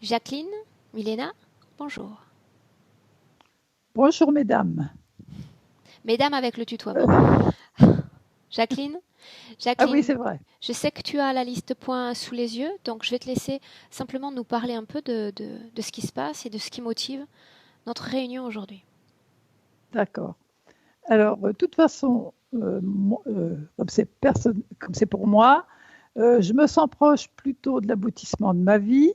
Jacqueline, Milena, bonjour. Bonjour mesdames. Mesdames avec le tutoiement. Euh, Jacqueline, ah oui, Jacqueline, c'est vrai. je sais que tu as la liste points sous les yeux, donc je vais te laisser simplement nous parler un peu de ce qui se passe et de ce qui motive notre réunion aujourd'hui. D'accord. Alors, de toute façon, comme c'est pour moi, je me sens proche plutôt de l'aboutissement de ma vie.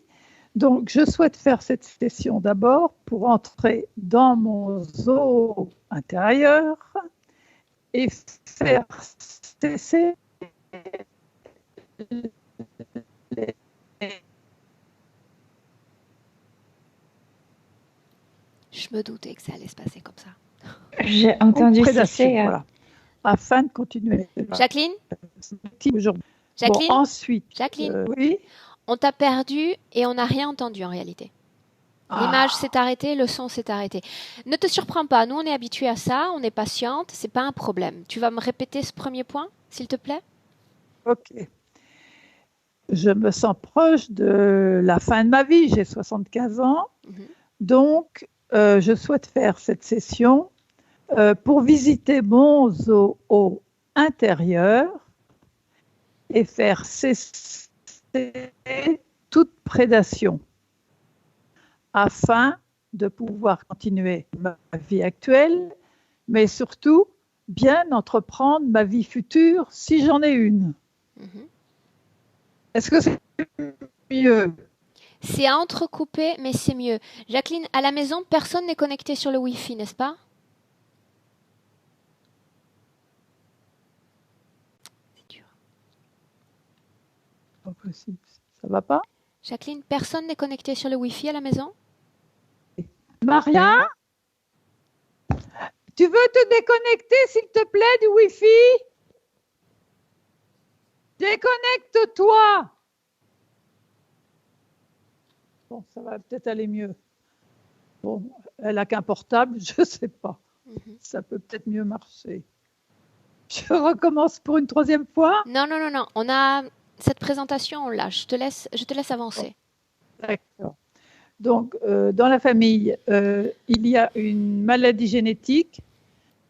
Donc, je souhaite faire cette session d'abord pour entrer dans mon zoo intérieur et faire cesser les Je me doutais que ça allait se passer comme ça. J'ai entendu prédations, cesser. voilà, afin de continuer Jacqueline, aujourd'hui. Bon, Jacqueline, ensuite, Jacqueline, oui. on t'a perdu et on n'a rien entendu en réalité. L'image Ah, s'est arrêtée, le son s'est arrêté. Ne te surprends pas, nous on est habitués à ça, on est patiente, c'est pas un problème. Tu vas me répéter ce premier point, s'il te plaît? ok. Je me sens proche de la fin de ma vie, j'ai 75 ans, Mhm. donc je souhaite faire cette session pour visiter mon zoo intérieur et faire cesser toute prédation afin de pouvoir continuer ma vie actuelle, mais surtout bien entreprendre ma vie future si j'en ai une. Mhm. Est-ce que c'est mieux? C'est à entrecoupé, mais c'est mieux. Jacqueline, à la maison, personne n'est connecté sur le Wi-Fi, n'est-ce pas? C'est dur. Pas possible. Ça va pas? Jacqueline, personne n'est connecté sur le Wi-Fi à la maison? Maria, tu veux te déconnecter s'il te plaît du Wi-Fi? Déconnecte-toi. Bon, ça va peut-être aller mieux. Bon, elle a qu'un portable, je sais pas. Mhm. Ça peut peut-être mieux marcher. Je recommence pour une troisième fois. Non, non, non, non. On a cette présentation, on l'a. Je te laisse Bon, avancer. d'accord. Donc, dans la famille, il y a une maladie génétique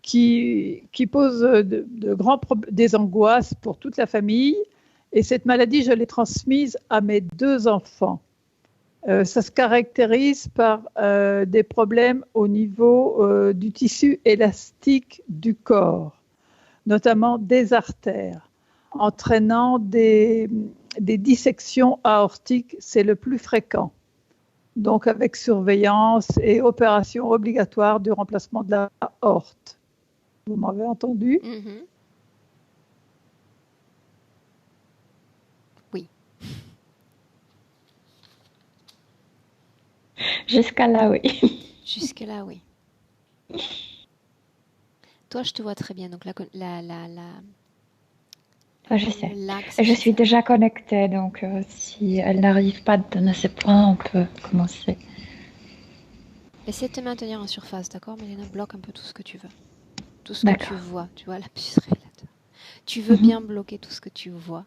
qui pose des angoisses pour toute la famille. Et cette maladie, je l'ai transmise à mes deux enfants. Ça se caractérise par des problèmes au niveau du tissu élastique du corps, notamment des artères, entraînant des dissections aortiques, c'est le plus fréquent. Donc avec surveillance et opération obligatoire du remplacement de la aorte. Vous m'avez entendu? Mhm. Oui. Jusqu'à là, oui. Jusque-là, oui. Toi, je te vois très bien. Donc, Je sais. l'axe, Je c'est suis ça. déjà connectée, donc si elle n'arrive pas à donner ses points, on peut commencer. Essaie de te maintenir en surface, d'accord? Mélina, bloque un peu tout ce que tu veux. Tout ce que tu D'accord. vois. Tu vois, la puce révélateur. Tu veux Mhm. bien bloquer tout ce que tu vois.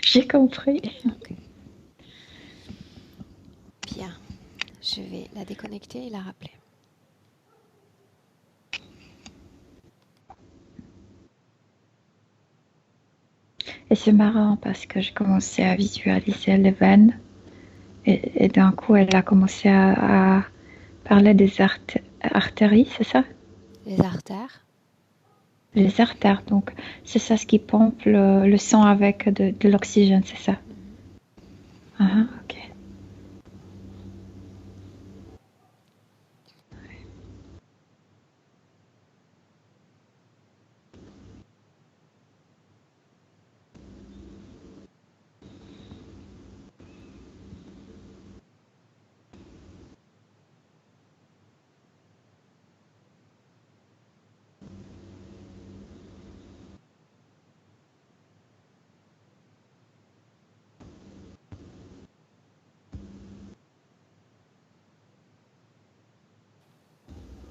J'ai compris. Ok. Bien. Je vais la déconnecter et la rappeler. Et c'est marrant parce que j'ai commencé à visualiser les veines et d'un coup, elle a commencé à parler des artères, c'est ça? Les artères. Les artères, donc c'est ça ce qui pompe le sang avec de l'oxygène, c'est ça? Mhm. Ah, ok.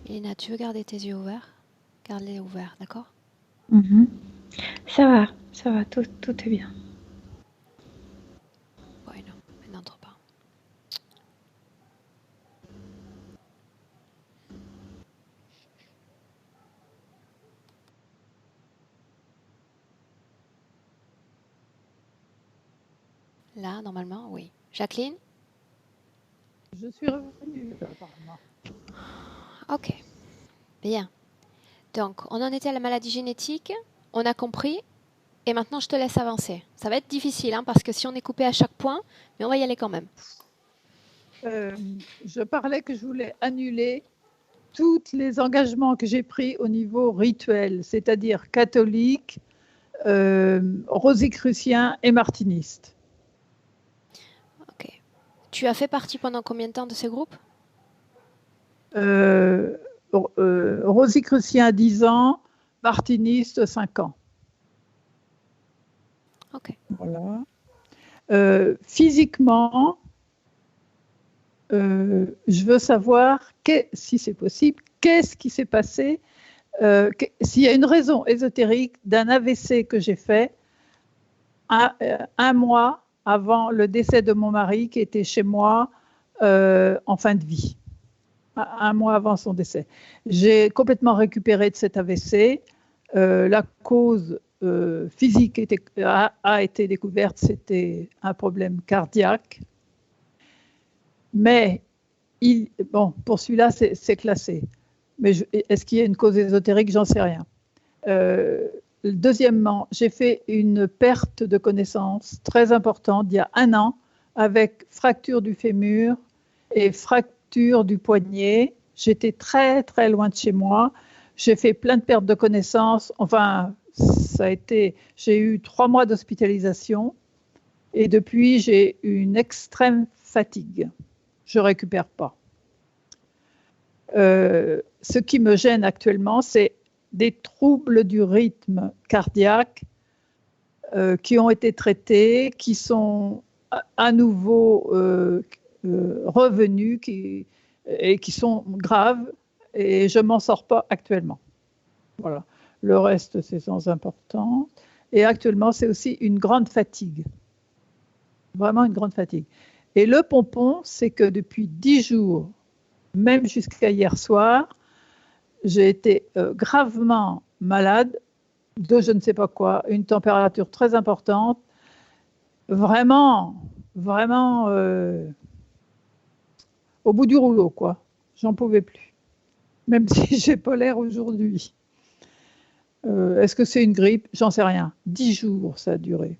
Mélina, tu veux garder tes yeux ouverts? Garde-les ouverts, d'accord? Mhm. Ça va, tout est bien. Ouais, non, elle n'entre pas. Là, normalement, oui. Jacqueline? Je suis revenue, apparemment. Ok, bien. Donc, on en était à la maladie génétique, on a compris, et maintenant je te laisse avancer. Ça va être difficile, hein, parce que si on est coupé à chaque point, mais on va y aller quand même. Je parlais que je voulais annuler tous les engagements que j'ai pris au niveau rituel, c'est-à-dire catholique, rosicrucien et martiniste. Ok. Tu as fait partie pendant combien de temps de ce groupe? Rosicrucien 10 ans, martiniste 5 ans. Ok. Voilà. Physiquement, je veux savoir, si c'est possible, qu'est-ce qui s'est passé, s'il y a une raison ésotérique d'un AVC que j'ai fait un mois avant le décès de mon mari qui était chez moi en fin de vie. Un mois avant son décès. J'ai complètement récupéré de cet AVC. La cause physique a été découverte, c'était un problème cardiaque. Mais, pour celui-là, c'est classé. Mais est-ce qu'il y a une cause ésotérique? J'en sais rien. Deuxièmement, j'ai fait une perte de connaissance très importante il y a 1 an avec fracture du fémur et fracture du poignet. J'étais très très loin de chez moi. J'ai fait plein de pertes de connaissance. Enfin, j'ai eu 3 mois d'hospitalisation et depuis j'ai une extrême fatigue. Je ne récupère pas. Ce qui me gêne actuellement, c'est des troubles du rythme cardiaque qui ont été traités, qui sont à nouveau revenus et qui sont graves, et je ne m'en sors pas actuellement. Voilà. Le reste, c'est sans importance. Et actuellement, c'est aussi une grande fatigue. Vraiment une grande fatigue. Et le pompon, c'est que depuis 10 jours, même jusqu'à hier soir, j'ai été gravement malade de je ne sais pas quoi, une température très importante, vraiment, vraiment au bout du rouleau, quoi. J'en pouvais plus, même si j'ai pas l'air aujourd'hui. Est-ce que c'est une grippe? J'en sais rien. 10 jours, ça a duré.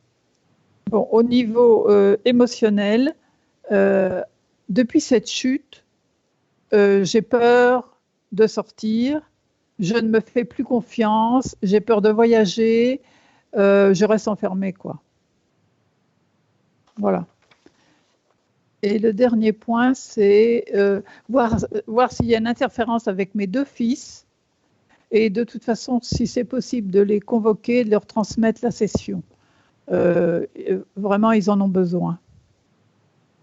Bon, au niveau émotionnel, depuis cette chute, j'ai peur de sortir, je ne me fais plus confiance, j'ai peur de voyager, je reste enfermée, quoi. Voilà. Et le dernier point, c'est voir s'il y a une interférence avec mes 2 fils et de toute façon, si c'est possible, de les convoquer, de leur transmettre la session. Vraiment, ils en ont besoin.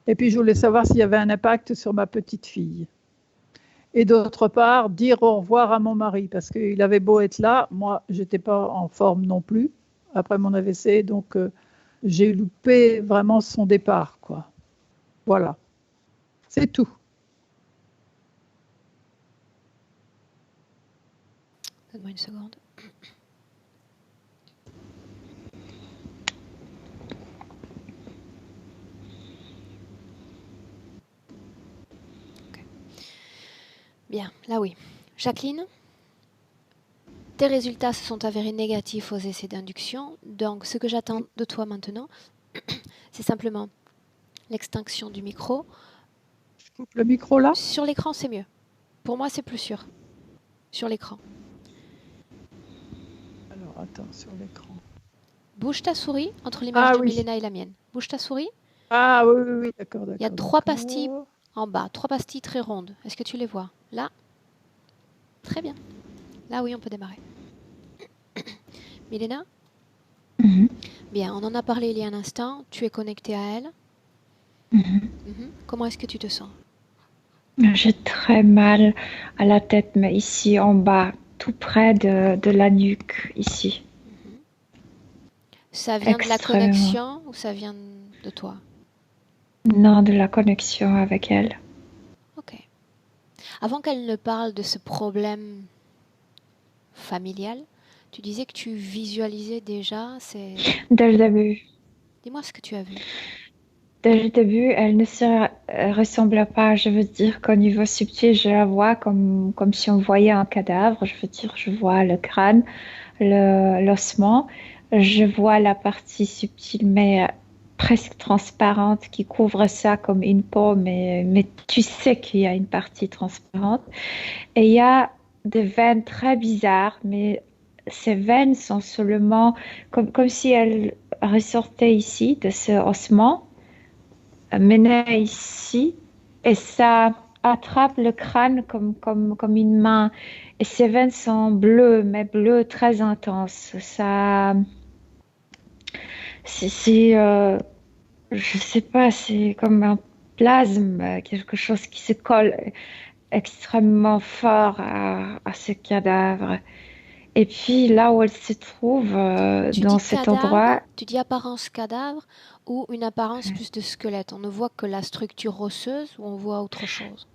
Et puis, je voulais savoir s'il y avait un impact sur ma petite fille. Et d'autre part, dire au revoir à mon mari, parce qu'il avait beau être là, moi, je n'étais pas en forme non plus, après mon AVC, donc j'ai loupé vraiment son départ, quoi. Voilà, c'est tout. Donne-moi une seconde. Okay. Bien, là oui. Jacqueline, tes résultats se sont avérés négatifs aux essais d'induction. Donc, ce que j'attends de toi maintenant, c'est simplement l'extinction du micro. Je coupe le micro là? Sur l'écran, c'est mieux. Pour moi, c'est plus sûr. Sur l'écran. Alors, attends, sur l'écran. Bouge ta souris entre l'image de Milena et la mienne. Bouge ta souris. Ah oui, d'accord. Il y a 3 pastilles en bas, 3 pastilles très rondes. Est-ce que tu les vois? Là? Très bien. Là, oui, on peut démarrer. Milena? Bien, on en a parlé il y a un instant. Tu es connectée à elle. Comment est-ce que tu te sens? J'ai très mal à la tête, mais ici en bas, tout près de la nuque, ici. Ça vient de la connexion ou ça vient de toi? Non, de la connexion avec elle. Ok. Avant qu'elle ne parle de ce problème familial, tu disais que tu visualisais déjà. Dès le début. Dis-moi ce que tu as vu. dès le début, elle ne se ressemble pas. Je veux dire qu'au niveau subtil, je la vois comme si on voyait un cadavre. Je veux dire, je vois le crâne, l'ossement. Je vois la partie subtile, mais presque transparente, qui couvre ça comme une peau, mais tu sais qu'il y a une partie transparente. Et il y a des veines très bizarres, mais ces veines sont seulement comme si elles ressortaient ici de ce ossement, menaient ici, et ça attrape le crâne comme une main. Et ces veines sont bleues, mais bleues très intenses. Ça, c'est, je sais pas, c'est comme un plasme, quelque chose qui se colle extrêmement fort à ce cadavre. Et puis là où elle se trouve, Tu dans dis cet cadavre, endroit, tu dis apparence cadavre ou une apparence plus de squelette? On ne voit que la structure osseuse ou on voit autre chose?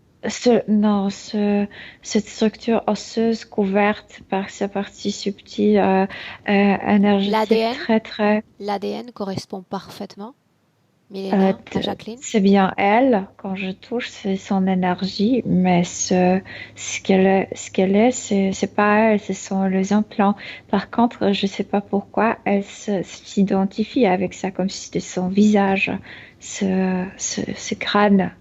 non, cette structure osseuse couverte par sa partie subtile, énergétique L'ADN, très très, l'ADN correspond parfaitement, Milena, à Jacqueline. c'est bien elle, quand je touche, c'est son énergie, mais ce qu'elle est, c'est pas elle, ce sont les implants. Par contre, je sais pas pourquoi elle s'identifie avec ça, comme si c'était son visage, ce crâne.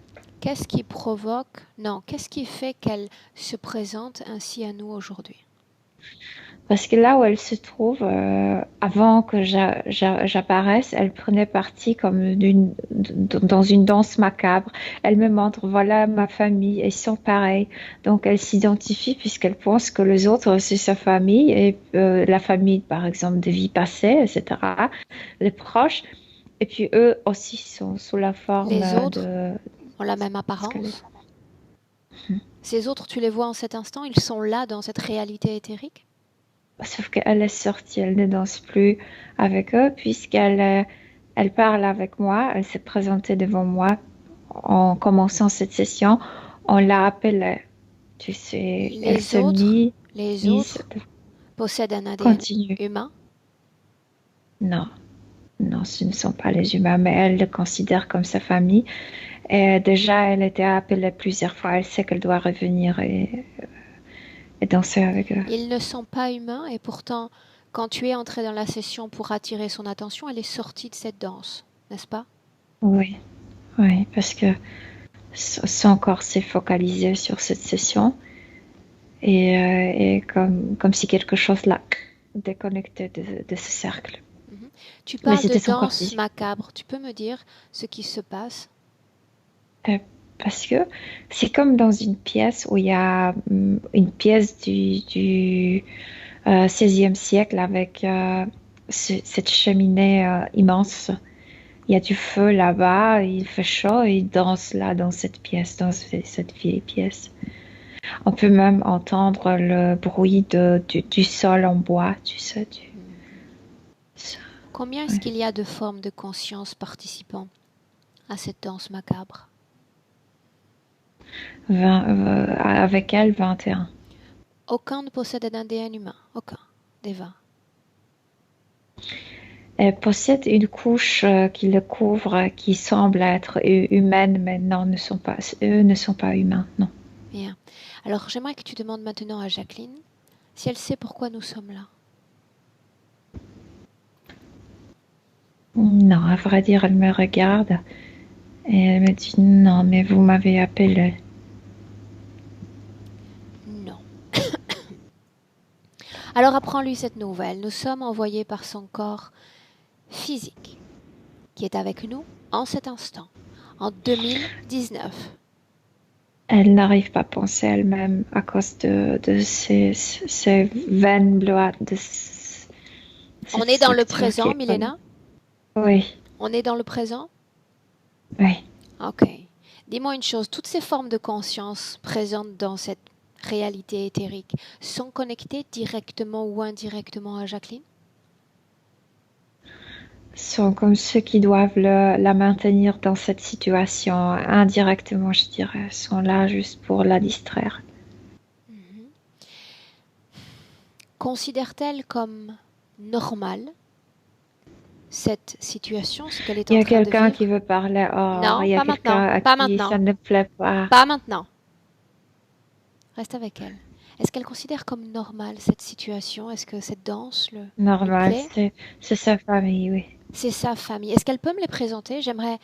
Qu'est-ce qui provoque, non, qu'est-ce qui fait qu'elle se présente ainsi à nous aujourd'hui? Parce que là où elle se trouve, avant que j'apparaisse, elle prenait parti comme dans une danse macabre. Elle me montre, voilà ma famille, ils sont pareils. Donc elle s'identifie puisqu'elle pense que les autres, c'est sa famille et la famille, par exemple, de vie passée, etc. Les proches. Et puis eux aussi sont sous la forme Les autres de ont la même squelettes. apparence? Ces autres, tu les vois en cet instant, ils sont là dans cette réalité éthérique? Sauf qu'elle est sortie, elle ne danse plus avec eux puisqu'elle parle avec moi, elle s'est présentée devant moi en commençant cette session. On l'a appelée, tu sais, elle Les s'est autres, les mise, autres possèdent un ADN continue. humain? Non, non, ce ne sont pas les humains, mais elle le considère comme sa famille. Et déjà, elle était appelée plusieurs fois, elle sait qu'elle doit revenir et danser avec eux. Ils ne sont pas humains et pourtant, quand tu es entré dans la session pour attirer son attention, elle est sortie de cette danse, n'est-ce pas? Oui, oui, parce que son corps s'est focalisé sur cette session. Et comme si quelque chose l'a déconnecté de ce cercle. Mhm. Tu Mais parles de c'était son corps danse physique. macabre. Tu peux me dire ce qui se passe? Euh, Parce que c'est comme dans une pièce où il y a une pièce du 16e siècle avec cette cheminée immense. Il y a du feu là-bas, il fait chaud et ils dansent là dans cette pièce, dans cette vieille pièce. On peut même entendre le bruit du sol en bois, tu sais. Combien est-ce Ouais. qu'il y a de formes de conscience participant à cette danse macabre? Avec elle, 21. Aucun ne possède un ADN humain. Aucun des 20. Elle possède une couche qui le couvre, qui semble être humaine, mais non, eux ne sont pas humains, non. Bien. Alors j'aimerais que tu demandes maintenant à Jacqueline si elle sait pourquoi nous sommes là. Non, à vrai dire, elle me regarde et elle me dit non, mais vous m'avez appelé. Non. Alors apprends-lui cette nouvelle. Nous sommes envoyés par son corps physique qui est avec nous en cet instant, en 2019. Elle n'arrive pas à penser elle-même à cause de ces veines bleuâtres, de On cette est dans le structure qui présent, est comme... Milena? Oui, On est dans le présent? oui. Ok. Dis-moi une chose, toutes ces formes de conscience présentes dans cette réalité éthérique sont connectées directement ou indirectement à Jacqueline? Sont comme ceux qui doivent la maintenir dans cette situation indirectement, je dirais, sont là juste pour la distraire. Mhm. Considère-t-elle comme normal cette situation, ce qu'elle est Il y en a train de quelqu'un vivre? qui veut parler. Oh, Non, il y a pas quelqu'un maintenant, à pas qui maintenant, ça ne plaît pas. pas maintenant. Reste avec elle. Est-ce qu'elle considère comme normale cette situation? Est-ce que cette danse lui Normal, plaît? c'est sa famille, oui. C'est sa famille. Est-ce qu'elle peut me les présenter? J'aimerais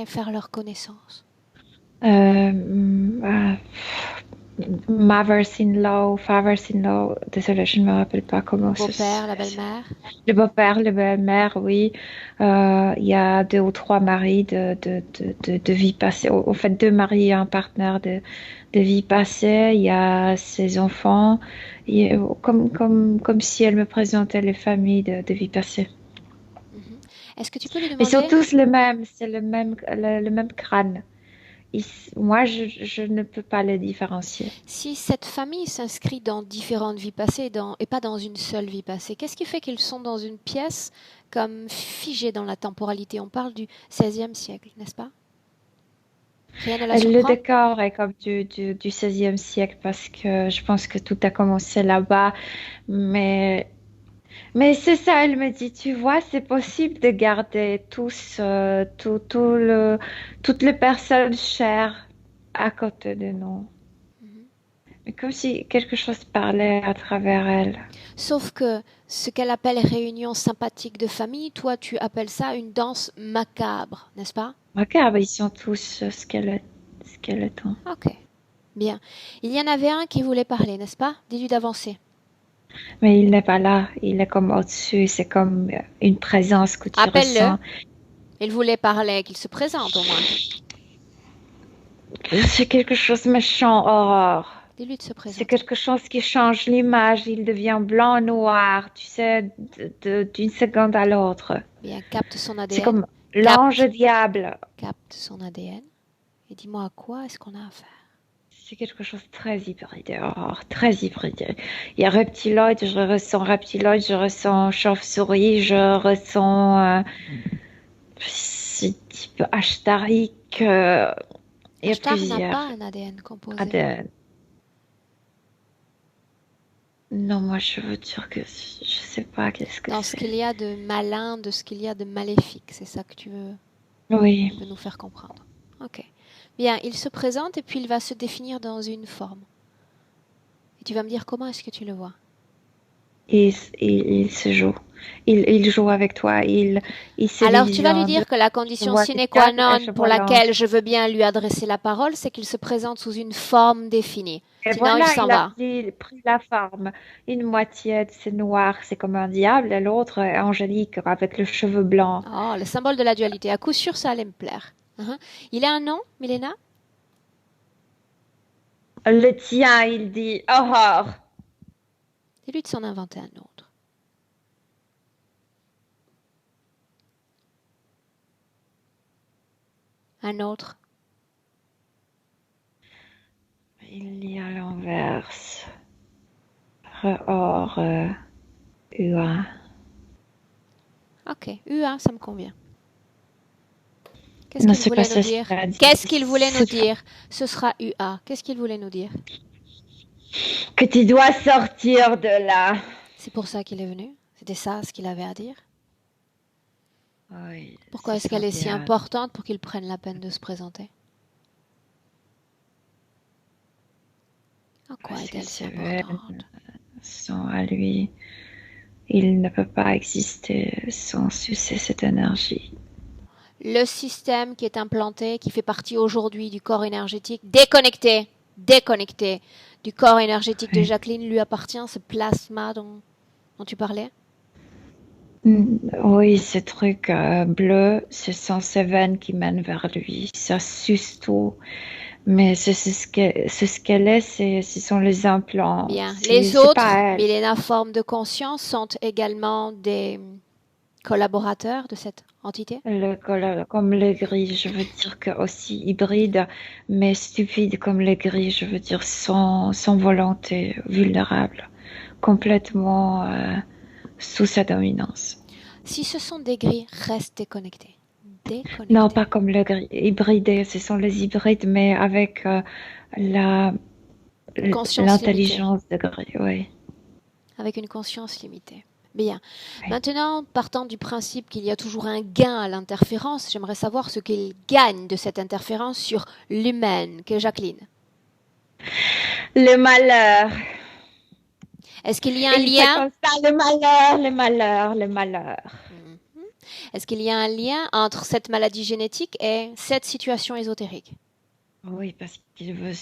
faire leur connaissance. Ah, Mothers-in-law, fathers-in-law, désolé, je ne me rappelle pas Le comment beau-père, la belle-mère? Le beau-père, la belle-mère, oui. Il y a 2 ou 3 maris de vie passée. En fait, 2 maris et un partenaire de vie passée. Il y a ses enfants. Comme si elle me présentait les familles de vie passée. Mhm. Est-ce que tu peux lui Mais ils sont demander tous le même, c'est le même crâne. Moi, je ne peux pas les différencier. si cette famille s'inscrit dans différentes vies passées et pas dans une seule vie passée? Qu'est-ce qui fait qu'ils sont dans une pièce comme figés dans la temporalité? On parle du XVIe siècle, n'est-ce pas? Rien ne la Le surprend? décor est comme du XVIe siècle parce que je pense que tout a commencé là-bas. Mais, mais c'est ça, elle me dit, tu vois, c'est possible de garder toutes les personnes chères à côté de nous. Mhm. Mais comme si quelque chose parlait à travers elle. Sauf que ce qu'elle appelle réunion sympathique de famille, toi tu appelles ça une danse macabre, n'est-ce pas? Regarde, ils sont tous squelettons. Ok, bien. Il y en avait un qui voulait parler, n'est-ce pas? Dis-lui d'avancer. Mais il n'est pas là, il est comme au-dessus, c'est comme une présence que tu Appelle-le. ressens. Il voulait parler, qu'il se présente au moins. C'est quelque chose de méchant, Aurore. Dis-lui de se C'est présenter. quelque chose qui change l'image, il devient blanc-noir, tu sais, d'une seconde à l'autre. Bien, capte son C'est ADN. comme l'ange diable. Capte son ADN. Et dis-moi à quoi est-ce qu'on a affaire. C'est quelque chose de très hybride, Aurore, très hybride. Il y a reptiloïde, je ressens chauve-souris, je ressens ce type ashtarique. Il y a Ashtar n'a plusieurs pas un ADN composé. ADN. Non, moi je veux dire que je sais pas qu'est-ce que Dans ce qu'il c'est. y a de malin, de ce qu'il y a de maléfique. C'est ça que tu veux Oui, nous faire comprendre. Ok. Bien, il se présente et puis il va se définir dans une forme. Et tu vas me dire comment est-ce que tu le vois. il se joue. Il joue avec toi, il se Alors, tu vas lui visionne. dire que la Je condition vois sine tes qua quatre et non je pour vois l'ange. laquelle je veux bien lui adresser la parole, c'est qu'il se présente sous une forme définie. Et Sinon, il voilà, s'en il a va. pris la forme. Une moitié, c'est noir, c'est comme un diable, et l'autre est angélique avec le cheveu blanc. Oh, le symbole de la dualité. À coup sûr, ça allait me plaire. Il a un nom, Milena? Le tien, il dit Aurore. Dis-lui de s'en inventer un autre. Un autre. Il lit à l'inverse. Or, UA. Ok, UA, ça me convient. Qu'est-ce Non, qu'il c'est pas voulait nous ça ce dire? qu'il a dit. Qu'est-ce qu'il voulait nous C'est dire? Ce sera UA. Qu'est-ce qu'il voulait nous dire? que tu dois sortir de là. C'est pour ça qu'il est venu? C'était ça ce qu'il avait à dire? Oui, Pourquoi c'est est-ce qu'elle est si bien. importante pour qu'il prenne la peine de se présenter? En quoi Parce que est-elle si ses veines importante? sont à lui. Il ne peut pas exister sans sucer cette énergie. Le système qui est implanté, qui fait partie aujourd'hui du corps énergétique, déconnecté du corps énergétique de Oui. Jacqueline, lui appartient, ce plasma dont tu parlais? Oui, ce truc bleu, ce sont ses veines qui mènent vers lui. Ça suce tout. Mais c'est ce qu'elle est, ce sont les implants. Bien. C'est Les autres, pas elle. Milena Forme de Conscience, sont également des collaborateurs de cette entité? Comme les gris, je veux dire que aussi hybride, mais stupide comme les gris, je veux dire sans volonté, vulnérable, complètement sous sa dominance. Si ce sont des gris, reste déconnecté. Non, pas comme le gris, hybridé, ce sont les hybrides, mais avec Conscience l'intelligence de gris, oui. Avec une conscience limitée. Bien. Oui. Maintenant, partant du principe qu'il y a toujours un gain à l'interférence, j'aimerais savoir ce qu'il gagne de cette interférence sur l'humaine qu'est Jacqueline. Le malheur. Est-ce qu'il y a un Et il fait lien? comme ça, le malheur, le malheur, le malheur. Mhm. Est-ce qu'il y a un lien entre cette maladie génétique et cette situation ésotérique? Oui, parce qu'il veut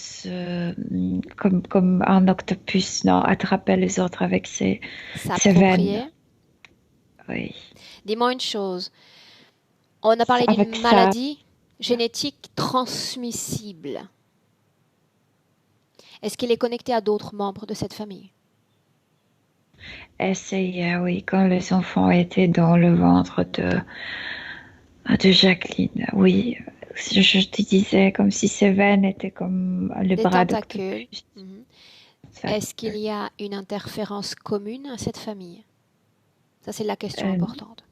comme un octopus, non, attraper les autres avec ses veines. S'approprier? Oui. Dis-moi une chose. On a parlé d'une Avec ça, maladie génétique transmissible. Est-ce qu'il est connecté à d'autres membres de cette famille? essayer, oui, quand les enfants étaient dans le ventre de Jacqueline, oui. Je te disais comme si ses veines étaient comme le Des bras tentacules. d'octopus. Mhm. Ça, Est-ce qu'il y a une interférence commune à cette famille? Ça, c'est la question euh, importante.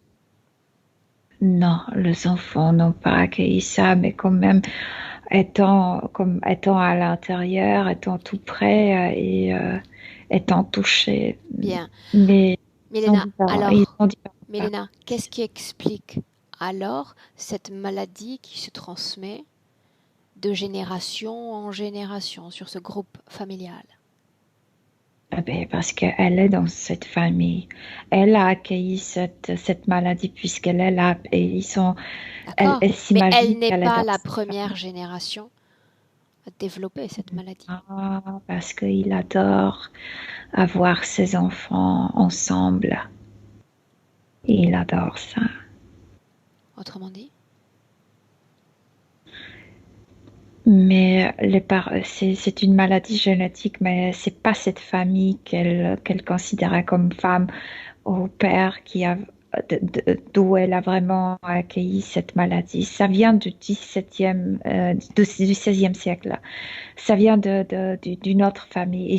non, les enfants n'ont pas accueilli ça, mais quand même, étant à l'intérieur, étant tout près étant touchés. Bien. Mais Mélena, ils alors, sont différents. Mélena, qu'est-ce qui explique alors cette maladie qui se transmet de génération en génération sur ce groupe familial? Ah ben, parce qu'elle est dans cette famille. Elle a accueilli cette maladie puisqu'elle est là et D'accord? elle Mais s'imagine elle n'est qu'elle est pas dans la cette première famille. génération à développer cette maladie. Ah, parce qu'il adore avoir ses enfants ensemble. Il adore ça. Autrement dit? Mais c'est une maladie génétique, mais c'est pas cette famille qu'elle considérait comme femme au père d'où elle a vraiment accueilli cette maladie. Ça vient du 17e, du 16e siècle. Ça vient d'une autre famille.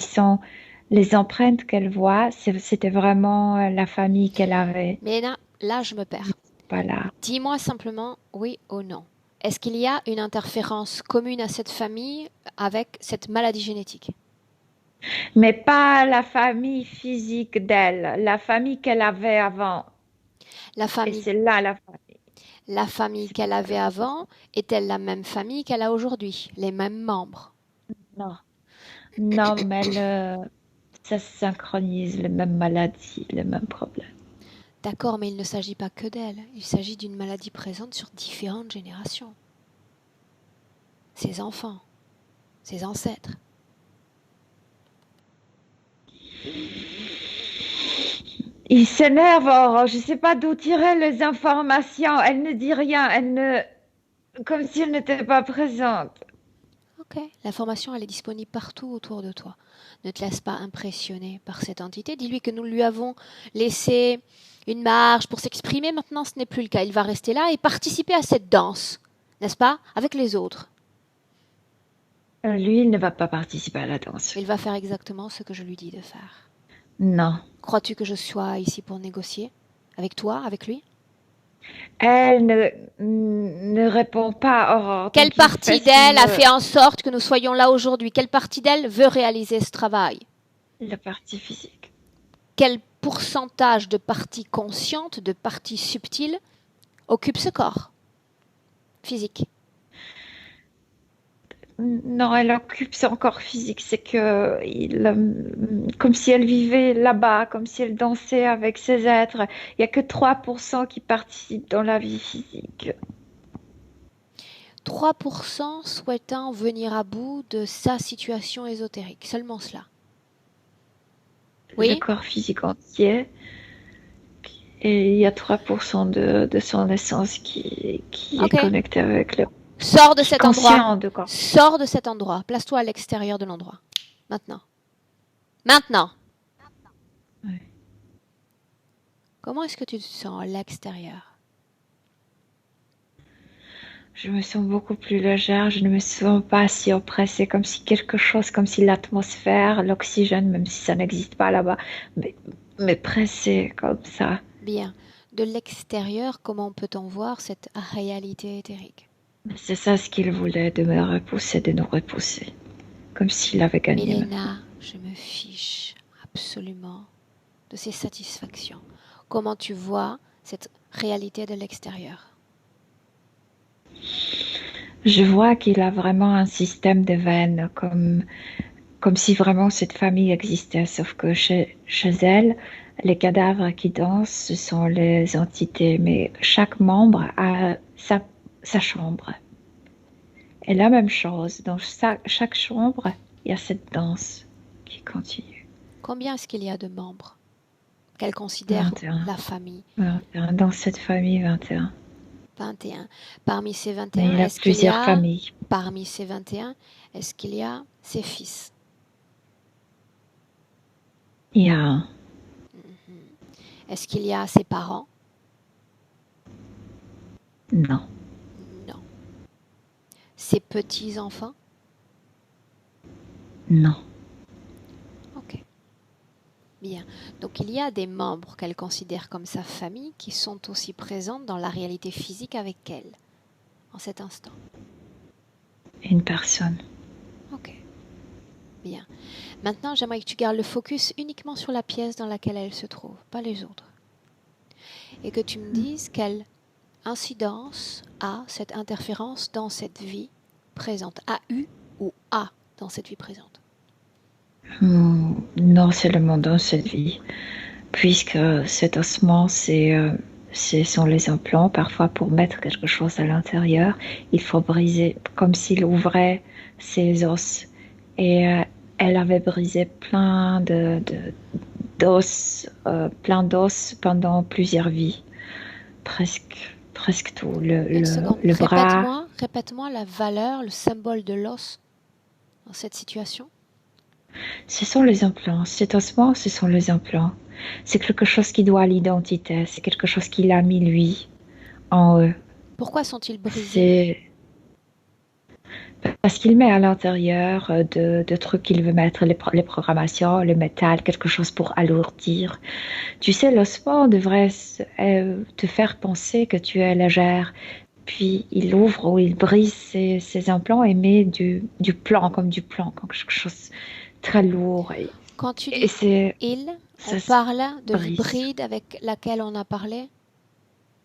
Les empreintes qu'elle voit, c'était vraiment la famille qu'elle avait. Mais là, je me perds. Voilà. Dis-moi simplement oui ou non. Est-ce qu'il y a une interférence commune à cette famille avec cette maladie génétique? Mais pas la famille physique d'elle, la famille qu'elle avait avant. La Et famille, c'est là la famille. la famille C'est qu'elle ça avait le problème. avant est-elle la même famille qu'elle a aujourd'hui? Les mêmes membres? Non, non, mais ça se synchronise, les mêmes maladies, les mêmes problèmes. D'accord, mais il ne s'agit pas que d'elle. Il s'agit d'une maladie présente sur différentes générations. Ses enfants, ses ancêtres. Il s'énerve, Aurore. Je ne sais pas d'où tirer les informations. Elle ne dit rien, comme si elle n'était pas présente. Ok, l'information, elle est disponible partout autour de toi. Ne te laisse pas impressionner par cette entité. Dis-lui que nous lui avons laissé une marge pour s'exprimer. Maintenant, ce n'est plus le cas. Il va rester là et participer à cette danse, n'est-ce pas, avec les autres. Lui, il ne va pas participer à la danse. Il va faire exactement ce que je lui dis de faire. Non. Crois-tu que je sois ici pour négocier? Avec toi, avec lui? Elle ne répond pas, Aurore. Quelle Donc il fait partie ce qu'il d'elle a veut. fait en sorte que nous soyons là aujourd'hui? Quelle partie d'elle veut réaliser ce travail? La partie physique. Quel pourcentage de parties conscientes, de parties subtiles occupe ce corps physique? Non, elle occupe son corps physique. C'est que, comme si elle vivait là-bas, comme si elle dansait avec ses êtres. Il n'y a que 3% qui participent dans la vie physique. 3% souhaitant venir à bout de sa situation ésotérique. Seulement cela. Le Oui? corps physique entier. Et il y a 3% de son essence qui est Ok. connecté avec le Sors de cet endroit. conscient de corps. Sors de cet endroit. Place-toi à l'extérieur de l'endroit. Maintenant. Maintenant. Ouais. Comment est-ce que tu te sens à l'extérieur? Je me sens beaucoup plus légère, je ne me sens pas si oppressée, comme si quelque chose, comme si l'atmosphère, l'oxygène, même si ça n'existe pas là-bas, mais pressée comme ça. Bien. De l'extérieur, comment peut-on voir cette réalité éthérique? C'est ça ce qu'il voulait, de me repousser, de nous repousser, comme s'il avait gagné. Mélena, je me fiche absolument de ses satisfactions? Comment tu vois cette réalité de l'extérieur? Je vois qu'il a vraiment un système de veines, comme si vraiment cette famille existait, sauf que chez elle, les cadavres qui dansent, ce sont les entités, mais chaque membre a sa chambre. Et la même chose, dans chaque chambre, il y a cette danse qui continue. Combien est-ce qu'il y a de membres qu'elle considère 21. la famille? 21. Dans cette famille, 21. 21. Parmi ces Mais 21, il y a est-ce qu'il y plusieurs a, familles. parmi ces 21, est-ce qu'il y a ses fils? Il y a un. Est-ce qu'il y a ses parents? Non. Non. Ses petits-enfants? Non. Ok. Bien. Donc il y a des membres qu'elle considère comme sa famille qui sont aussi présents dans la réalité physique avec elle, en cet instant. Une personne. Ok. Bien. Maintenant, j'aimerais que tu gardes le focus uniquement sur la pièce dans laquelle elle se trouve, pas les autres. Et que tu me dises quelle incidence a cette interférence dans cette vie présente. A eu ou a dans cette vie présente? Non, c'est le monde dans cette vie. Puisque cet ossement, ce sont les implants. Parfois, pour mettre quelque chose à l'intérieur, il faut briser, comme s'il ouvrait ses os. Et elle avait brisé plein d'os pendant plusieurs vies. Presque tout. Une seconde. Le bras. Répète-moi la valeur, le symbole de l'os dans cette situation. Ce sont les implants. Cet ossement, ce sont les implants. C'est quelque chose qui doit à l'identité. C'est quelque chose qu'il a mis lui en eux. Pourquoi sont-ils brisés? Parce qu'il met à l'intérieur de trucs qu'il veut mettre, les programmations, le métal, quelque chose pour alourdir. Tu sais, l'ossement devrait te faire penser que tu es légère. Puis il ouvre ou il brise ses implants et met du plomb, comme quelque chose très lourd. Quand tu dis on parle de l'hybride avec lequel on a parlé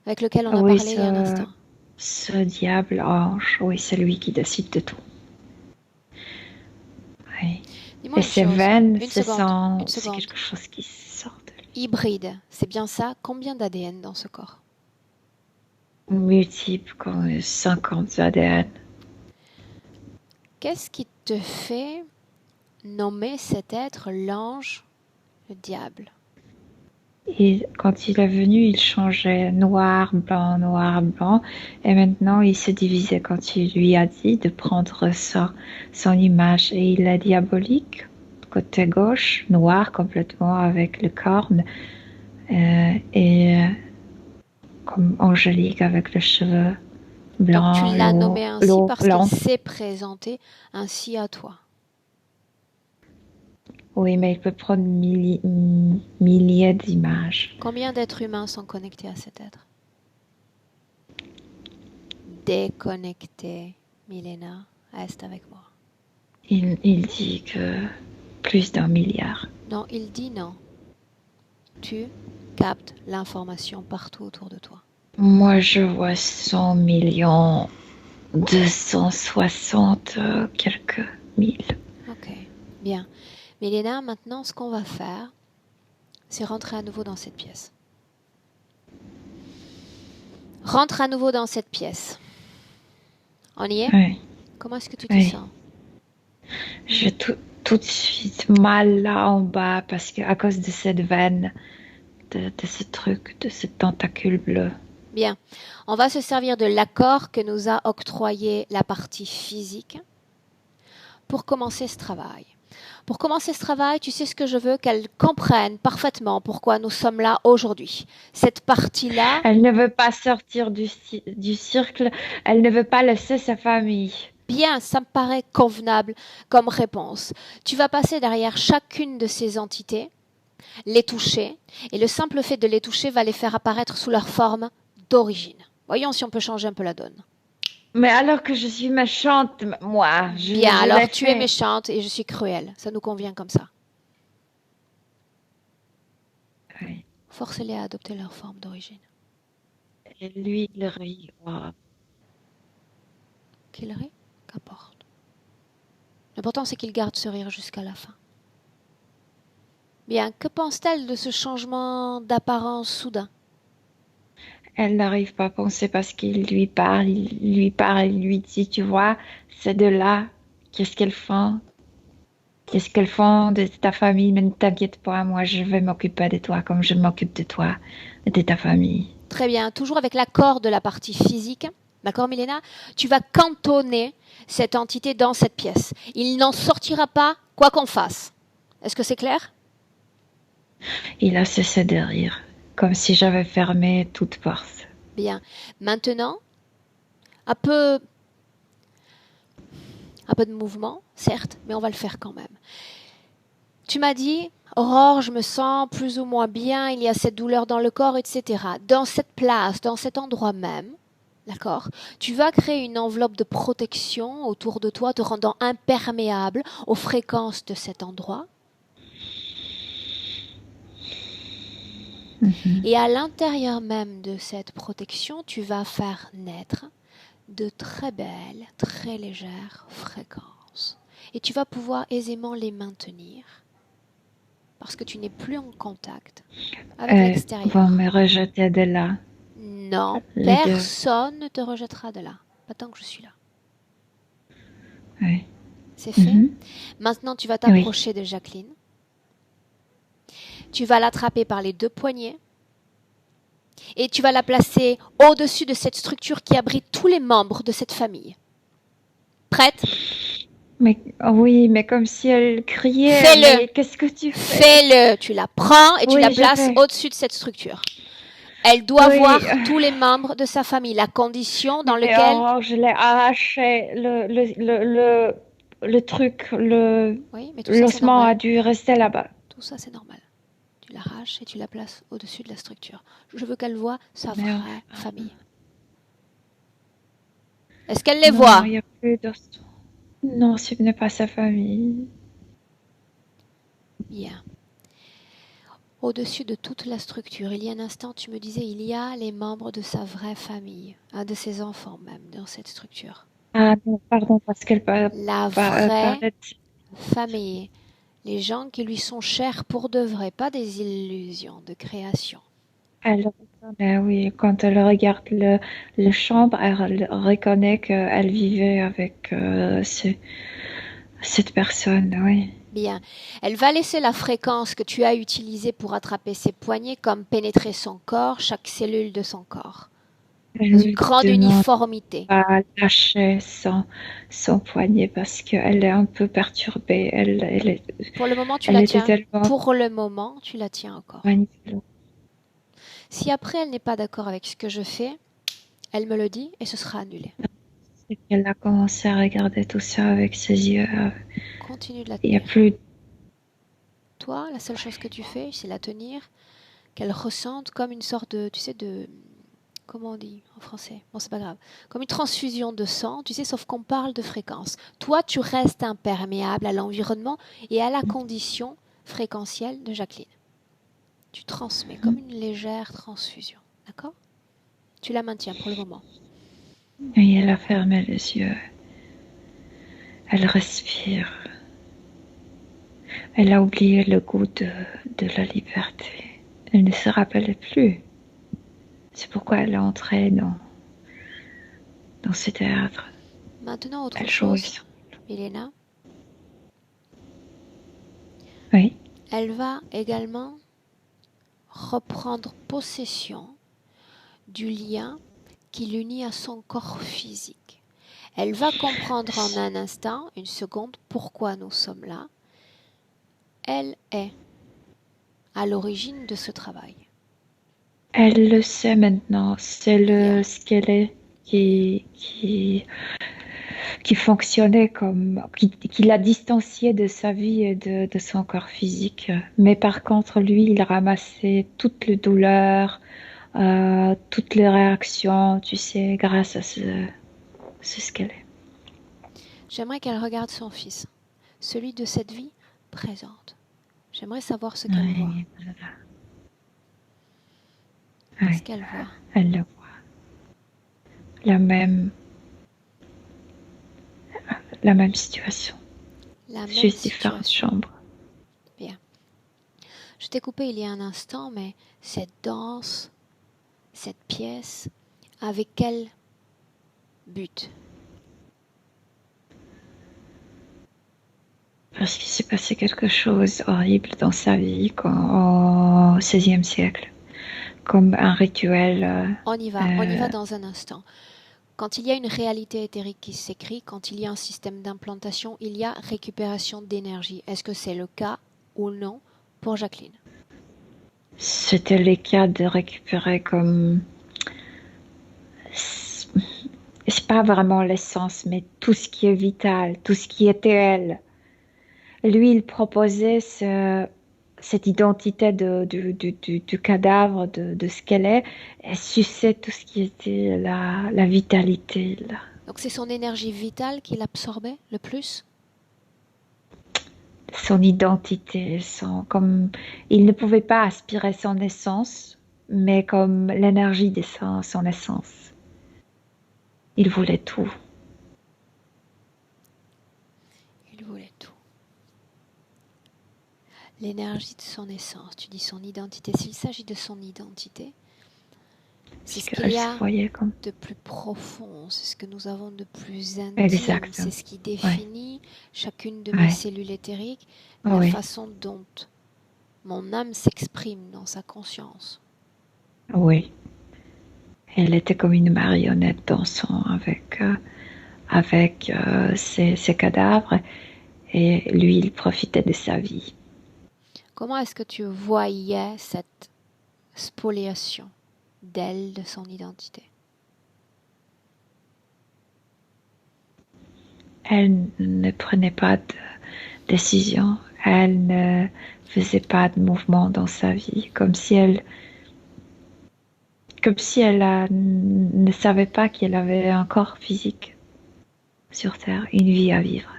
il y a un instant. Ce diable ange, oui, c'est lui qui décide de tout. Oui. Et ses veines, c'est quelque chose qui sort de lui. Hybride, c'est bien ça? Combien d'ADN dans ce corps? Multiple, comme 50 ADN. Qu'est-ce qui te fait nommer cet être l'ange, le diable? Et quand il est venu, il changeait noir, blanc, et maintenant il se divisait quand il lui a dit de prendre son image. Et il est diabolique, côté gauche, noir complètement avec le corne, et comme angélique avec les cheveux blancs. Donc tu l'as nommé ainsi parce qu'il s'est présenté ainsi à toi. Oui, mais il peut prendre milliers d'images. Combien d'êtres humains sont connectés à cet être? Déconnectés, Milena, reste avec moi. Il dit que plus d'1 milliard. Non, il dit non. Tu captes l'information partout autour de toi. Moi, je vois 100 millions, 260 quelques mille. Ok, bien. Milena, maintenant, ce qu'on va faire, c'est rentrer à nouveau dans cette pièce. Rentre à nouveau dans cette pièce. On y est? Oui. Comment est-ce que tu te sens? J'ai tout de suite mal là en bas parce que à cause de cette veine, de ce truc, de ce tentacule bleu. Bien. On va se servir de l'accord que nous a octroyé la partie physique pour commencer ce travail. Pour commencer ce travail, tu sais ce que je veux? Qu'elle comprenne parfaitement pourquoi nous sommes là aujourd'hui. Cette partie-là... Elle ne veut pas sortir du cercle, elle ne veut pas laisser sa famille. Bien, ça me paraît convenable comme réponse. Tu vas passer derrière chacune de ces entités, les toucher, et le simple fait de les toucher va les faire apparaître sous leur forme d'origine. Voyons si on peut changer un peu la donne. Mais alors que je suis méchante, moi, Bien, alors tu es méchante et je suis cruelle. Ça nous convient comme ça. Force-les à adopter leur forme d'origine. Et lui, il rit. Oh. Qu'il rit, qu'importe. L'important, c'est qu'il garde ce rire jusqu'à la fin. Bien, que pense-t-elle de ce changement d'apparence soudain? Elle n'arrive pas à penser parce qu'il il lui dit, tu vois, c'est de là, qu'est-ce qu'elles font? Qu'est-ce qu'elles font de ta famille? Mais ne t'inquiète pas, moi je vais m'occuper de toi comme je m'occupe de toi et de ta famille. Très bien, toujours avec l'accord de la partie physique. D'accord, Milena? Tu vas cantonner cette entité dans cette pièce. Il n'en sortira pas, quoi qu'on fasse. Est-ce que c'est clair? Il a cessé de rire, comme si j'avais fermé toute porte. Bien. Maintenant, un peu de mouvement, certes, mais on va le faire quand même. Tu m'as dit, Aurore, je me sens plus ou moins bien, il y a cette douleur dans le corps, etc. Dans cette place, dans cet endroit même, d'accord, tu vas créer une enveloppe de protection autour de toi, te rendant imperméable aux fréquences de cet endroit. Et à l'intérieur même de cette protection, tu vas faire naître de très belles, très légères fréquences. Et tu vas pouvoir aisément les maintenir parce que tu n'es plus en contact avec Elles l'extérieur. vont me rejeter de là. Non, Les deux. personne ne te rejettera de là, pas tant que je suis là. Oui. C'est fait. Mhm. Maintenant, tu vas t'approcher de Jacqueline. Tu vas l'attraper par les deux poignets et tu vas la placer au-dessus de cette structure qui abrite tous les membres de cette famille. Prête? Mais oui, mais comme si elle criait. Fais-le. Mais qu'est-ce que tu fais? Fais-le. Tu la prends et tu Oui, la je places vais. au-dessus de cette structure. Elle doit Oui. voir tous les membres de sa famille, la condition dans Mais laquelle... oh, je l'ai arraché, le truc, Oui, mais tout ça, c'est l'ossement a normal. dû rester là-bas. Tout ça, c'est normal. Tu l'arraches et tu la places au-dessus de la structure. Je veux qu'elle voie sa Mais vraie famille. Est-ce qu'elle les non, voit? il n'y a plus d'os. Non, ce n'est pas sa famille. Bien. Au-dessus de toute la structure, il y a un instant, tu me disais, il y a les membres de sa vraie famille, un de ses enfants même, dans cette structure. Ah non, pardon, parce qu'elle La vraie parlait de... famille. Les gens qui lui sont chers pour de vrai, pas des illusions de création. Elle reconnaît, oui, quand elle regarde le chambre, elle reconnaît qu'elle vivait avec cette personne, oui. Bien. Elle va laisser la fréquence que tu as utilisée pour attraper ses poignets comme pénétrer son corps, chaque cellule de son corps. Dans une grande uniformité. Pas lâcher son poignet parce qu'elle est un peu perturbée. Elle est, Pour le moment, tu elle la était tiens. tellement Pour le moment, tu la tiens encore. magnifique. Si après elle n'est pas d'accord avec ce que je fais, elle me le dit et ce sera annulé. C'est qu'elle a commencé à regarder tout ça avec ses yeux. Continue de la Il n'y a tenir. plus. Toi, la seule chose que tu fais, c'est la tenir, qu'elle ressente comme une sorte de, tu sais, de... Comment on dit en français? Bon, c'est pas grave. Comme une transfusion de sang, tu sais, sauf qu'on parle de fréquence. Toi, tu restes imperméable à l'environnement et à la condition fréquentielle de Jacqueline. Tu transmets comme une légère transfusion. D'accord? Tu la maintiens pour le moment. Et elle a fermé les yeux. Elle respire. Elle a oublié le goût de la liberté. Elle ne se rappelait plus. C'est pourquoi elle est entrée dans ce théâtre. Maintenant, autre Elle chose, jouait. Milena. Oui. Elle va également reprendre possession du lien qui l'unit à son corps physique. Elle va comprendre en un instant, une seconde, pourquoi nous sommes là. Elle est à l'origine de ce travail. Elle le sait maintenant. C'est le Bien. squelette qui fonctionnait comme, qui l'a distancié de sa vie et de son corps physique. Mais par contre, lui, il ramassait toutes les douleurs, toutes les réactions, tu sais, grâce à ce squelette. J'aimerais qu'elle regarde son fils, celui de cette vie présente. J'aimerais savoir ce qu'elle voit. Oui, voilà. Qu'est-ce Oui, qu'elle voit? elle le voit. La même, la même situation. La même Juste différentes situation. chambres. Bien. Je t'ai coupé il y a un instant, mais cette danse, cette pièce, avec quel but? Parce qu'il s'est passé quelque chose horrible dans sa vie au XVIe siècle, comme un rituel. On y va dans un instant. Quand il y a une réalité éthérique qui s'écrit, quand il y a un système d'implantation, il y a récupération d'énergie. Est-ce que c'est le cas ou non pour Jacqueline? C'était le cas de récupérer comme. C'est pas vraiment l'essence, mais tout ce qui est vital, tout ce qui était elle. Lui, il proposait cette identité du cadavre, de ce qu'elle est, et suçait tout ce qui était la vitalité. Là. Donc c'est son énergie vitale qui l'absorbait le plus? Son identité, comme, il ne pouvait pas aspirer son essence, mais comme l'énergie de son essence. Il voulait tout. Il voulait tout. L'énergie de son essence, tu dis son identité. S'il s'agit de son identité, c'est ce qu'il Elle y se a voyait comme. de plus profond, c'est ce que nous avons de plus intime, Exact. c'est ce qui Oui. définit chacune de mes Oui. cellules éthériques, la Oui. façon dont mon âme s'exprime dans sa conscience. Oui. Elle était comme une marionnette dansant avec ses cadavres et lui, il profitait de sa vie. Comment est-ce que tu voyais cette spoliation d'elle, de son identité? Elle ne prenait pas de décision, elle ne faisait pas de mouvement dans sa vie, comme si elle ne savait pas qu'elle avait un corps physique sur Terre, une vie à vivre.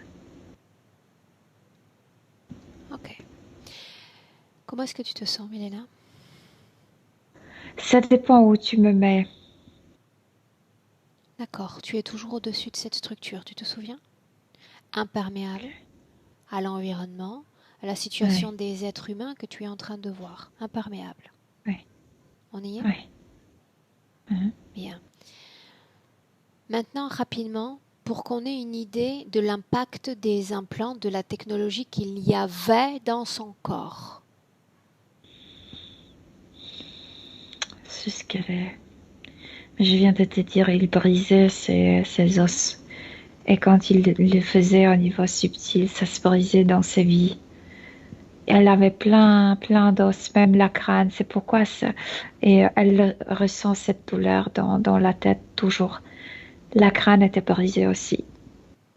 Ok. Comment est-ce que tu te sens, Milena? Ça dépend où tu me mets. D'accord, tu es toujours au-dessus de cette structure, tu te souviens? Imperméable à l'environnement, à la situation Oui, des êtres humains que tu es en train de voir. Imperméable. oui, On y est? oui. Mhm. Bien. Maintenant, rapidement, pour qu'on ait une idée de l'impact des implants, de la technologie qu'il y avait dans son corps. C'est ce qu'elle est. Je viens de te dire, il brisait ses os. Et quand il le faisait au niveau subtil, ça se brisait dans ses vies. Elle avait plein d'os, même la crâne. C'est pourquoi ça. Et elle ressent cette douleur dans la tête toujours. La crâne était brisée aussi.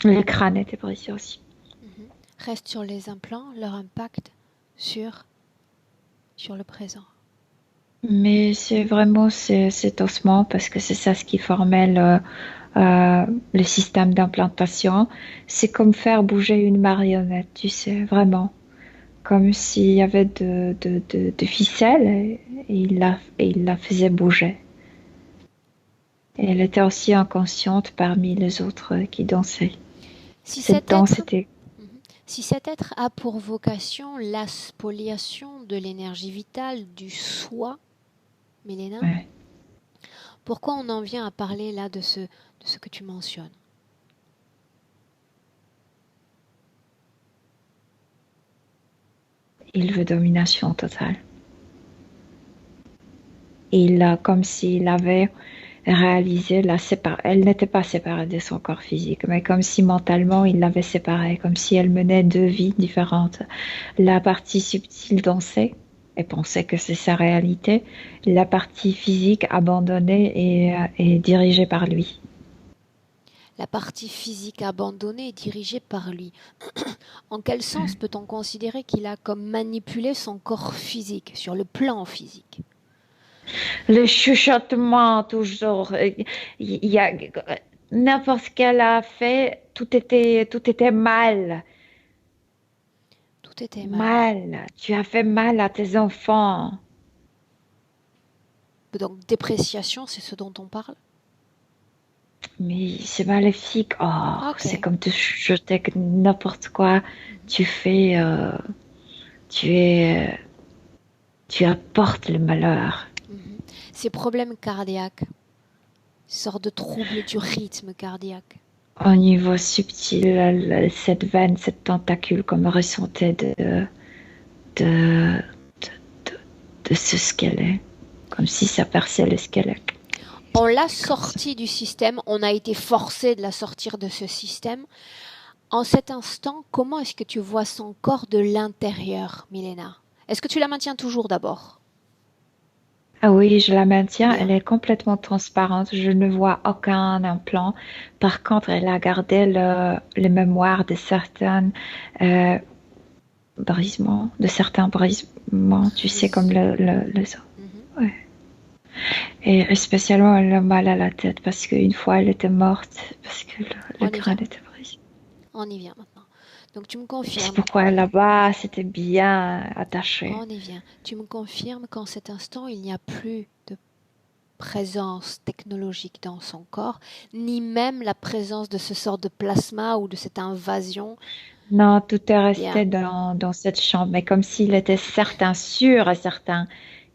Le crâne était brisé aussi. Mhm. Reste sur les implants, leur impact sur le présent. Mais c'est vraiment cet ossement parce que c'est ça ce qui formait le système d'implantation. C'est comme faire bouger une marionnette, tu sais, vraiment. Comme s'il y avait de ficelles et il la faisait bouger. Et elle était aussi inconsciente parmi les autres qui dansaient. Si Cette cet danse être, était. Mhm. Si cet être a pour vocation la spoliation de l'énergie vitale du soi, Milena, Ouais. pourquoi on en vient à parler là de ce que tu mentionnes? Il veut domination totale. Et il a comme s'il avait réalisé elle n'était pas séparée de son corps physique, mais comme si mentalement il l'avait séparée, comme si elle menait deux vies différentes. La partie subtile dansait et pensait que c'est sa réalité, la partie physique abandonnée et dirigée par lui. La partie physique abandonnée est dirigée par lui. En quel sens peut-on considérer qu'il a comme manipulé son corps physique, sur le plan physique? Le chuchotement toujours, il y a n'importe ce qu'elle a fait, tout était mal. Tout était mal. Mal, tu as fait mal à tes enfants. Donc, dépréciation, c'est ce dont on parle. Mais c'est maléfique. Oh, Ok. c'est comme te jeter n'importe quoi. Tu fais, tu es, tu apportes le malheur. Mhm. Ces problèmes cardiaques, sorte de trouble du rythme cardiaque. Au niveau subtil, cette veine, cette tentacule qu'on me ressentait de, de ce squelette, comme si ça perçait le squelette. On l'a sortie du système, on a été forcé de la sortir de ce système. En cet instant, comment est-ce que tu vois son corps de l'intérieur, Milena? Est-ce que tu la maintiens toujours d'abord? Ah oui, je la maintiens, Bien. elle est complètement transparente, je ne vois aucun implant. Par contre, elle a gardé les mémoires de certains brisements, tu sais, comme le sang. Mhm. Ouais. Et spécialement, elle a mal à la tête parce qu'une fois, elle était morte parce que le On y vient. crâne était brisé. On y vient maintenant. Donc tu me C'est confirmes. pourquoi là-bas, c'était bien attaché. On y vient. Tu me confirmes qu'en cet instant, il n'y a plus de présence technologique dans son corps, ni même la présence de ce sort de plasma ou de cette invasion. Non, tout est Bien. resté dans cette chambre, mais comme s'il était certain, sûr et certain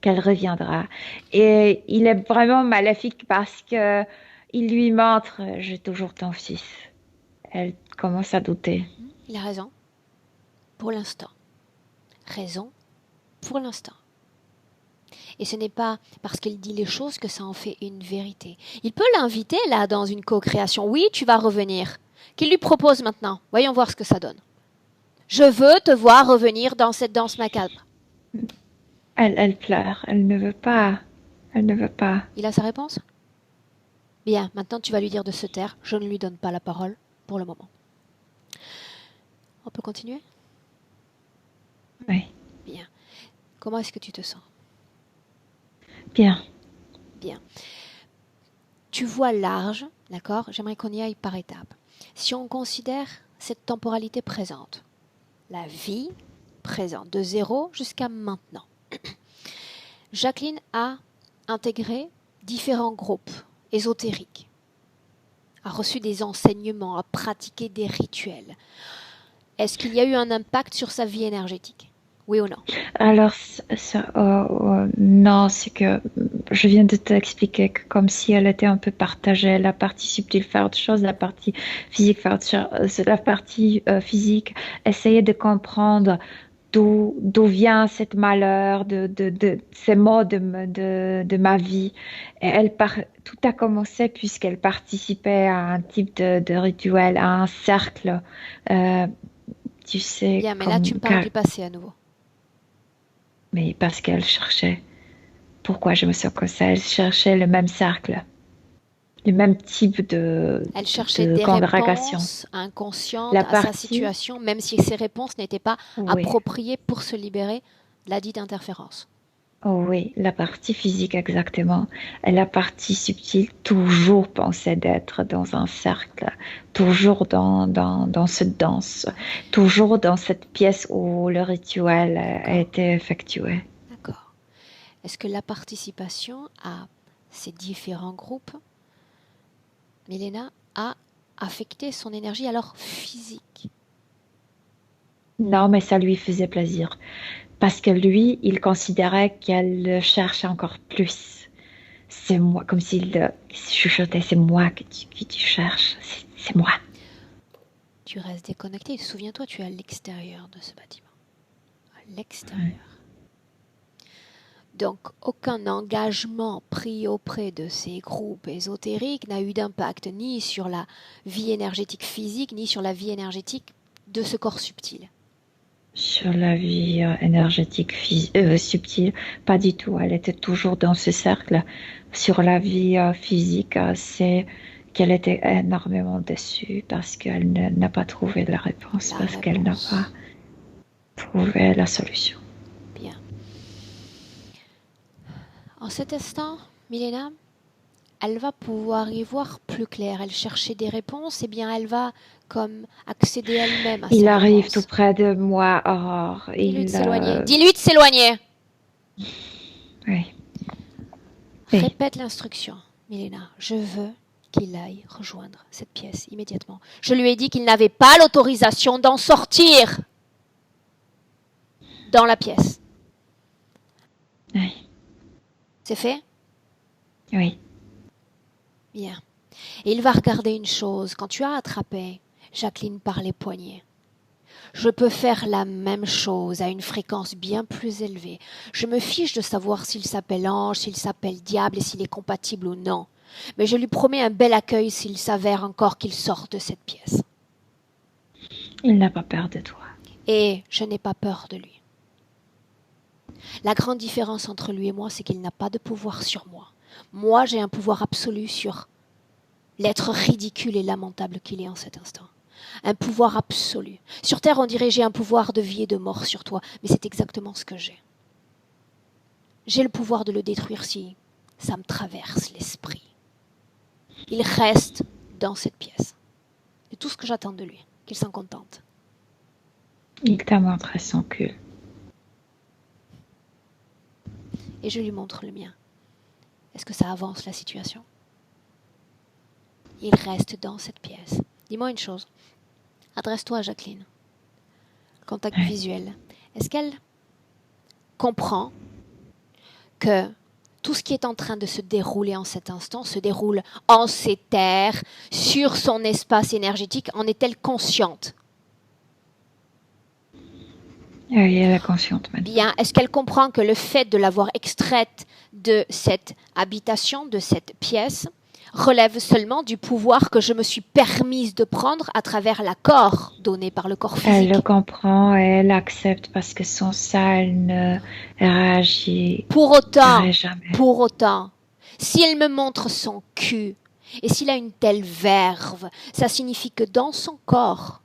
qu'elle reviendra. Et il est vraiment maléfique parce que il lui montre, j'ai toujours ton fils. Elle commence à douter. Il a raison. Pour l'instant. Raison pour l'instant. Et ce n'est pas parce qu'il dit les choses que ça en fait une vérité. Il peut l'inviter là dans une co-création. Oui, tu vas revenir. Qu'il lui propose maintenant. Voyons voir ce que ça donne. Je veux te voir revenir dans cette danse macabre. Elle pleure, elle ne veut pas. Elle ne veut pas. Il a sa réponse? Bien, maintenant tu vas lui dire de se taire. Je ne lui donne pas la parole pour le moment. On peut continuer? Oui, Bien. Comment est-ce que tu te sens? bien. Bien. Tu vois large, d'accord? J'aimerais qu'on y aille par étapes. Si on considère cette temporalité présente, la vie présente, de zéro jusqu'à maintenant, Jacqueline a intégré différents groupes ésotériques, a reçu des enseignements, a pratiqué des rituels. Est-ce qu'il y a eu un impact sur sa vie énergétique? Oui ou non? Alors, non, c'est que je viens de t'expliquer que comme si elle était un peu partagée, la partie subtile faire autre chose, la partie physique faire autre chose, la partie physique essayer de comprendre d'où vient cette malheur, de ces mots de ma vie. Et tout a commencé puisqu'elle participait à un type de rituel, à un cercle, euh, tu sais, Bien, mais là tu me parles du passé à nouveau. mais parce qu'elle cherchait. Pourquoi je me sens comme ça? Elle cherchait le même cercle, le même type Elle cherchait des congrégation. réponses inconscientes La à sa partie, situation, même si ces réponses n'étaient pas oui, appropriées pour se libérer de la dite interférence. oh oui, la partie physique exactement. Et la partie subtile, toujours pensait d'être dans un cercle, toujours dans cette danse, toujours dans cette pièce où le rituel a été effectué. D'accord. Est-ce que la participation à ces différents groupes, Milena, a affecté son énergie alors physique? Non, mais ça lui faisait plaisir. Parce que lui, il considérait qu'elle le cherchait encore plus. C'est moi, comme s'il chuchotait, c'est moi que tu cherches, c'est moi. Tu restes déconnecté. Souviens-toi, tu es à l'extérieur de ce bâtiment. À l'extérieur. Donc, aucun engagement pris auprès de ces groupes ésotériques n'a eu d'impact ni sur la vie énergétique physique, ni sur la vie énergétique de ce corps subtil. Sur la vie énergétique subtile, pas du tout. Elle était toujours dans ce cercle. Sur la vie physique, c'est qu'elle était énormément déçue parce qu'elle n'a pas trouvé la réponse, parce qu'elle n'a pas trouvé la solution. Bien. En cet instant, Milena, elle va pouvoir y voir plus clair. Elle cherchait des réponses, et bien elle va comme accéder elle-même à ces Il arrive réponses. tout près de moi, Aurore. Dis-lui de s'éloigner. Dis-lui de s'éloigner. Oui. Oui. Répète l'instruction, Milena. Je veux qu'il aille rejoindre cette pièce immédiatement. Je lui ai dit qu'il n'avait pas l'autorisation d'en sortir dans la pièce. Oui. C'est fait? Oui. Bien. Et il va regarder une chose. Quand tu as attrapé Jacqueline par les poignets, je peux faire la même chose à une fréquence bien plus élevée. Je me fiche de savoir s'il s'appelle ange, s'il s'appelle diable et s'il est compatible ou non. Mais je lui promets un bel accueil s'il s'avère encore qu'il sort de cette pièce. Il n'a pas peur de toi. Et je n'ai pas peur de lui. La grande différence entre lui et moi, c'est qu'il n'a pas de pouvoir sur moi. Moi, j'ai un pouvoir absolu sur l'être ridicule et lamentable qu'il est en cet instant. Un pouvoir absolu. Sur Terre, on dirait j'ai un pouvoir de vie et de mort sur toi, mais c'est exactement ce que j'ai. J'ai le pouvoir de le détruire si ça me traverse l'esprit. Il reste dans cette pièce. C'est tout ce que j'attends de lui, qu'il s'en contente. Il t'a montré son cul. Et je lui montre le mien. Est-ce que ça avance la situation? Il reste dans cette pièce. Dis-moi une chose. Adresse-toi à Jacqueline. Contact visuel. Est-ce qu'elle comprend que tout ce qui est en train de se dérouler en cet instant se déroule en ces terres, sur son espace énergétique? En est-elle consciente? Oui, elle est consciente maintenant. Bien, est-ce qu'elle comprend que le fait de l'avoir extraite de cette habitation, de cette pièce, relève seulement du pouvoir que je me suis permise de prendre à travers l'accord donné par le corps Elle physique? le comprend et elle accepte parce que sans ça, elle ne réagirait Pour autant, jamais. si elle me montre son cul et s'il a une telle verve, ça signifie que dans son corps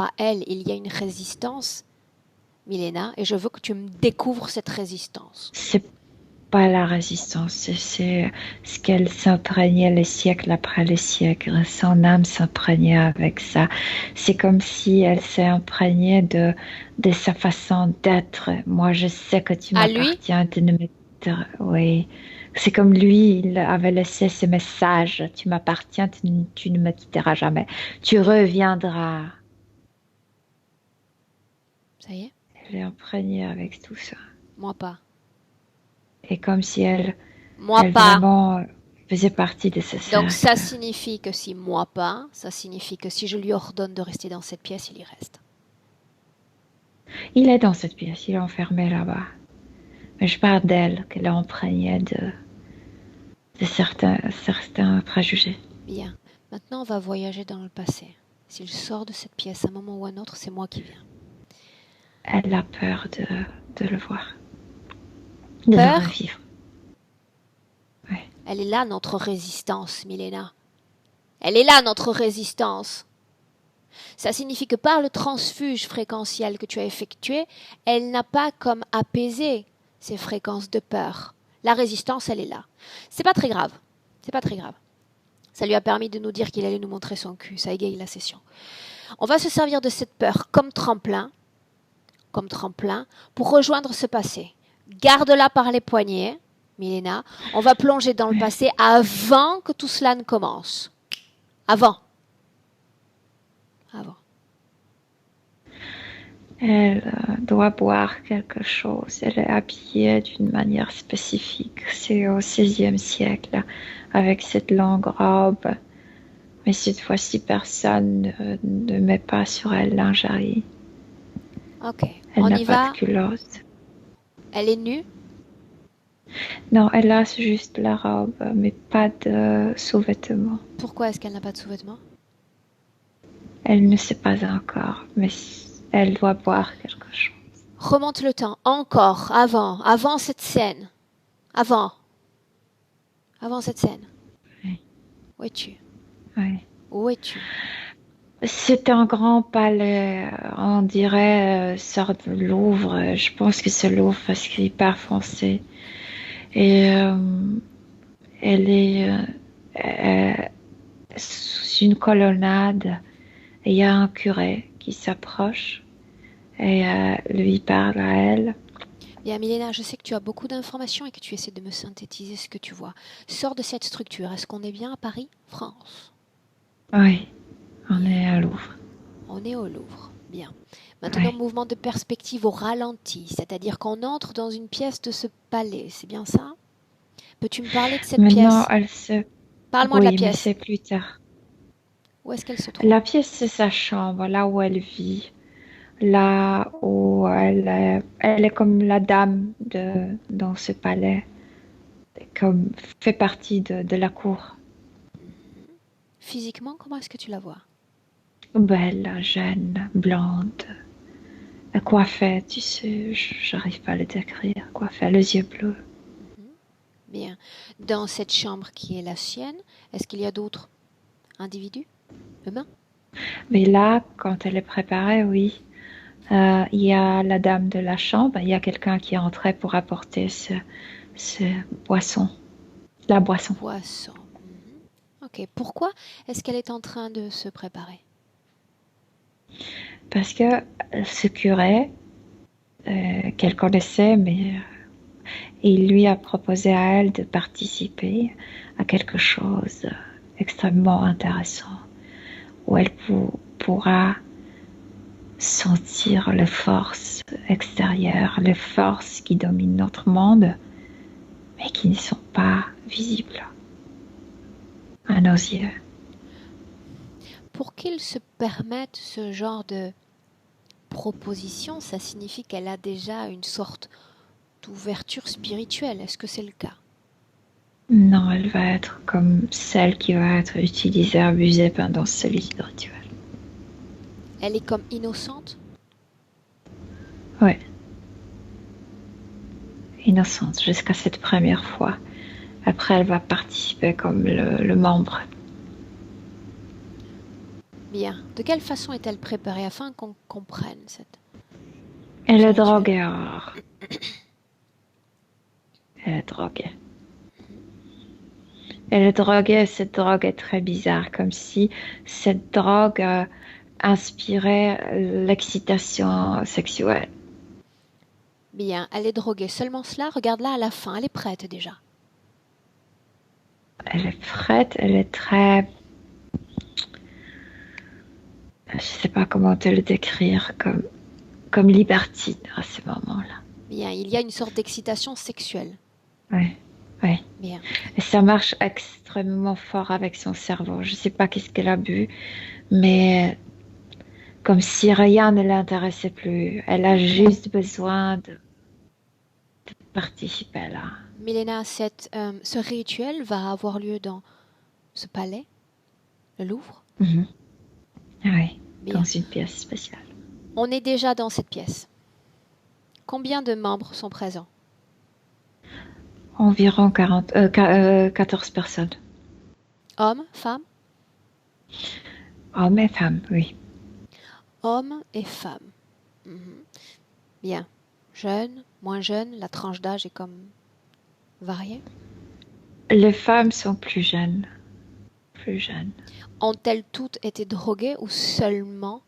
à elle, il y a une résistance, Milena, et je veux que tu me découvres cette résistance. C'est pas la résistance, c'est ce qu'elle s'imprégnait les siècles après les siècles. Son âme s'imprégnait avec ça. C'est comme si elle s'est imprégnée de sa façon d'être. Moi, je sais que tu À lui? m'appartiens. Tu ne me... Oui. C'est comme lui, il avait laissé ce message. Tu m'appartiens, tu ne me quitteras jamais. Tu reviendras. Ça y est? Elle est imprégnée avec tout ça. Moi pas. Et comme si elle Moi pas. vraiment faisait partie de ce cercle. Donc ça signifie que si moi pas, ça signifie que si je lui ordonne de rester dans cette pièce, il y reste. Il est dans cette pièce, il est enfermé là-bas. Mais je parle d'elle, qu'elle est imprégnée de certains préjugés. Bien. Maintenant, on va voyager dans le passé. S'il sort de cette pièce à un moment ou à un autre, c'est moi qui viens. Elle a peur de le voir. De Peur? le revivre. Ouais. Elle est là, notre résistance, Milena. Elle est là, notre résistance. Ça signifie que par le transfuge fréquentiel que tu as effectué, elle n'a pas comme apaisé ces fréquences de peur. La résistance, elle est là. C'est pas très grave. C'est pas très grave. Ça lui a permis de nous dire qu'il allait nous montrer son cul. Ça égaye la session. On va se servir de cette peur comme tremplin pour rejoindre ce passé. Garde-la par les poignets, Milena. On va plonger dans le passé avant que tout cela ne commence. Avant. Elle doit boire quelque chose. Elle est habillée d'une manière spécifique. C'est au XVIe siècle, avec cette longue robe. Mais cette fois-ci, personne ne met pas sur elle lingerie. Ok, Elle on n'a y pas va. de culotte. Elle est nue? Non, elle a juste la robe, mais pas de sous-vêtements. Pourquoi est-ce qu'elle n'a pas de sous-vêtements? Elle ne sait pas encore, mais elle doit boire quelque chose. Remonte le temps, encore, avant cette scène. Avant cette scène. Oui. Où es-tu? Oui. Où es-tu? C'est un grand palais, on dirait sort de Louvre. Je pense que c'est Louvre parce qu'il est hyper foncé. Et elle est sous une colonnade. Et il y a un curé qui s'approche et lui parle à elle. Bien, Milena, je sais que tu as beaucoup d'informations et que tu essaies de me synthétiser ce que tu vois. Sors de cette structure. Est-ce qu'on est bien à Paris, France? Oui, on Bien, est à Louvre. on est au Louvre. Bien. Maintenant, Oui. mouvement de perspective au ralenti, c'est-à-dire qu'on entre dans une pièce de ce palais. C'est bien ça? Peux-tu me parler de cette Maintenant, pièce? elle se... Parle-moi de la Oui, mais pièce. c'est plus tard. Où est-ce qu'elle se trouve? La pièce, c'est sa chambre, là où elle vit. Là où elle est comme la dame dans ce palais, comme fait partie de la cour. Mhm. Physiquement, comment est-ce que tu la vois? Belle, jeune, blonde, coiffée, tu sais, j'arrive pas à le décrire, coiffée, les yeux bleus. Mhm. Bien. Dans cette chambre qui est la sienne, est-ce qu'il y a d'autres individus humains? Mais là, quand elle est préparée, oui, il y a la dame de la chambre, il y a quelqu'un qui est entré pour apporter ce boisson, la boisson. Boisson. Mhm. Ok. Pourquoi est-ce qu'elle est en train de se préparer? Parce que ce curé, qu'elle connaissait, mais il lui a proposé à elle de participer à quelque chose extrêmement intéressant, où elle pourra sentir les forces extérieures, les forces qui dominent notre monde, mais qui ne sont pas visibles à nos yeux. Pour qu'il se permette ce genre de proposition, ça signifie qu'elle a déjà une sorte d'ouverture spirituelle. Est-ce que c'est le cas? Non, elle va être comme celle qui va être utilisée, abusée pendant ce rituel. Elle est comme innocente? Oui, innocente jusqu'à cette première fois. Après, elle va participer comme le membre. Bien. De quelle façon est-elle préparée afin qu'on comprenne Elle ce est rituel? droguée, Aurore. Elle est droguée. Mhm. Elle est droguée, cette drogue est très bizarre, comme si cette drogue inspirait l'excitation sexuelle. Bien. Elle est droguée. Seulement cela, regarde-la à la fin. Elle est prête déjà. Elle est prête, elle est très... Je ne sais pas comment te le décrire, comme libertine à ce moment-là. Bien. Il y a une sorte d'excitation sexuelle. Ouais, ouais. Bien. Et ça marche extrêmement fort avec son cerveau. Je ne sais pas qu'est-ce qu'elle a bu, mais comme si rien ne l'intéressait plus. Elle a juste besoin de participer là. Milena, ce rituel va avoir lieu dans ce palais, le Louvre. Mhm. Oui, dans Bien. une pièce spéciale. On est déjà dans cette pièce. Combien de membres sont présents? Environ 14 personnes. Hommes, femmes? Hommes et femmes, oui. Hommes et femmes. Mhm. Bien. Jeunes, moins jeunes, la tranche d'âge est comme variée. Les femmes sont plus jeunes. Plus jeunes. Ont-elles toutes été droguées ou seulement?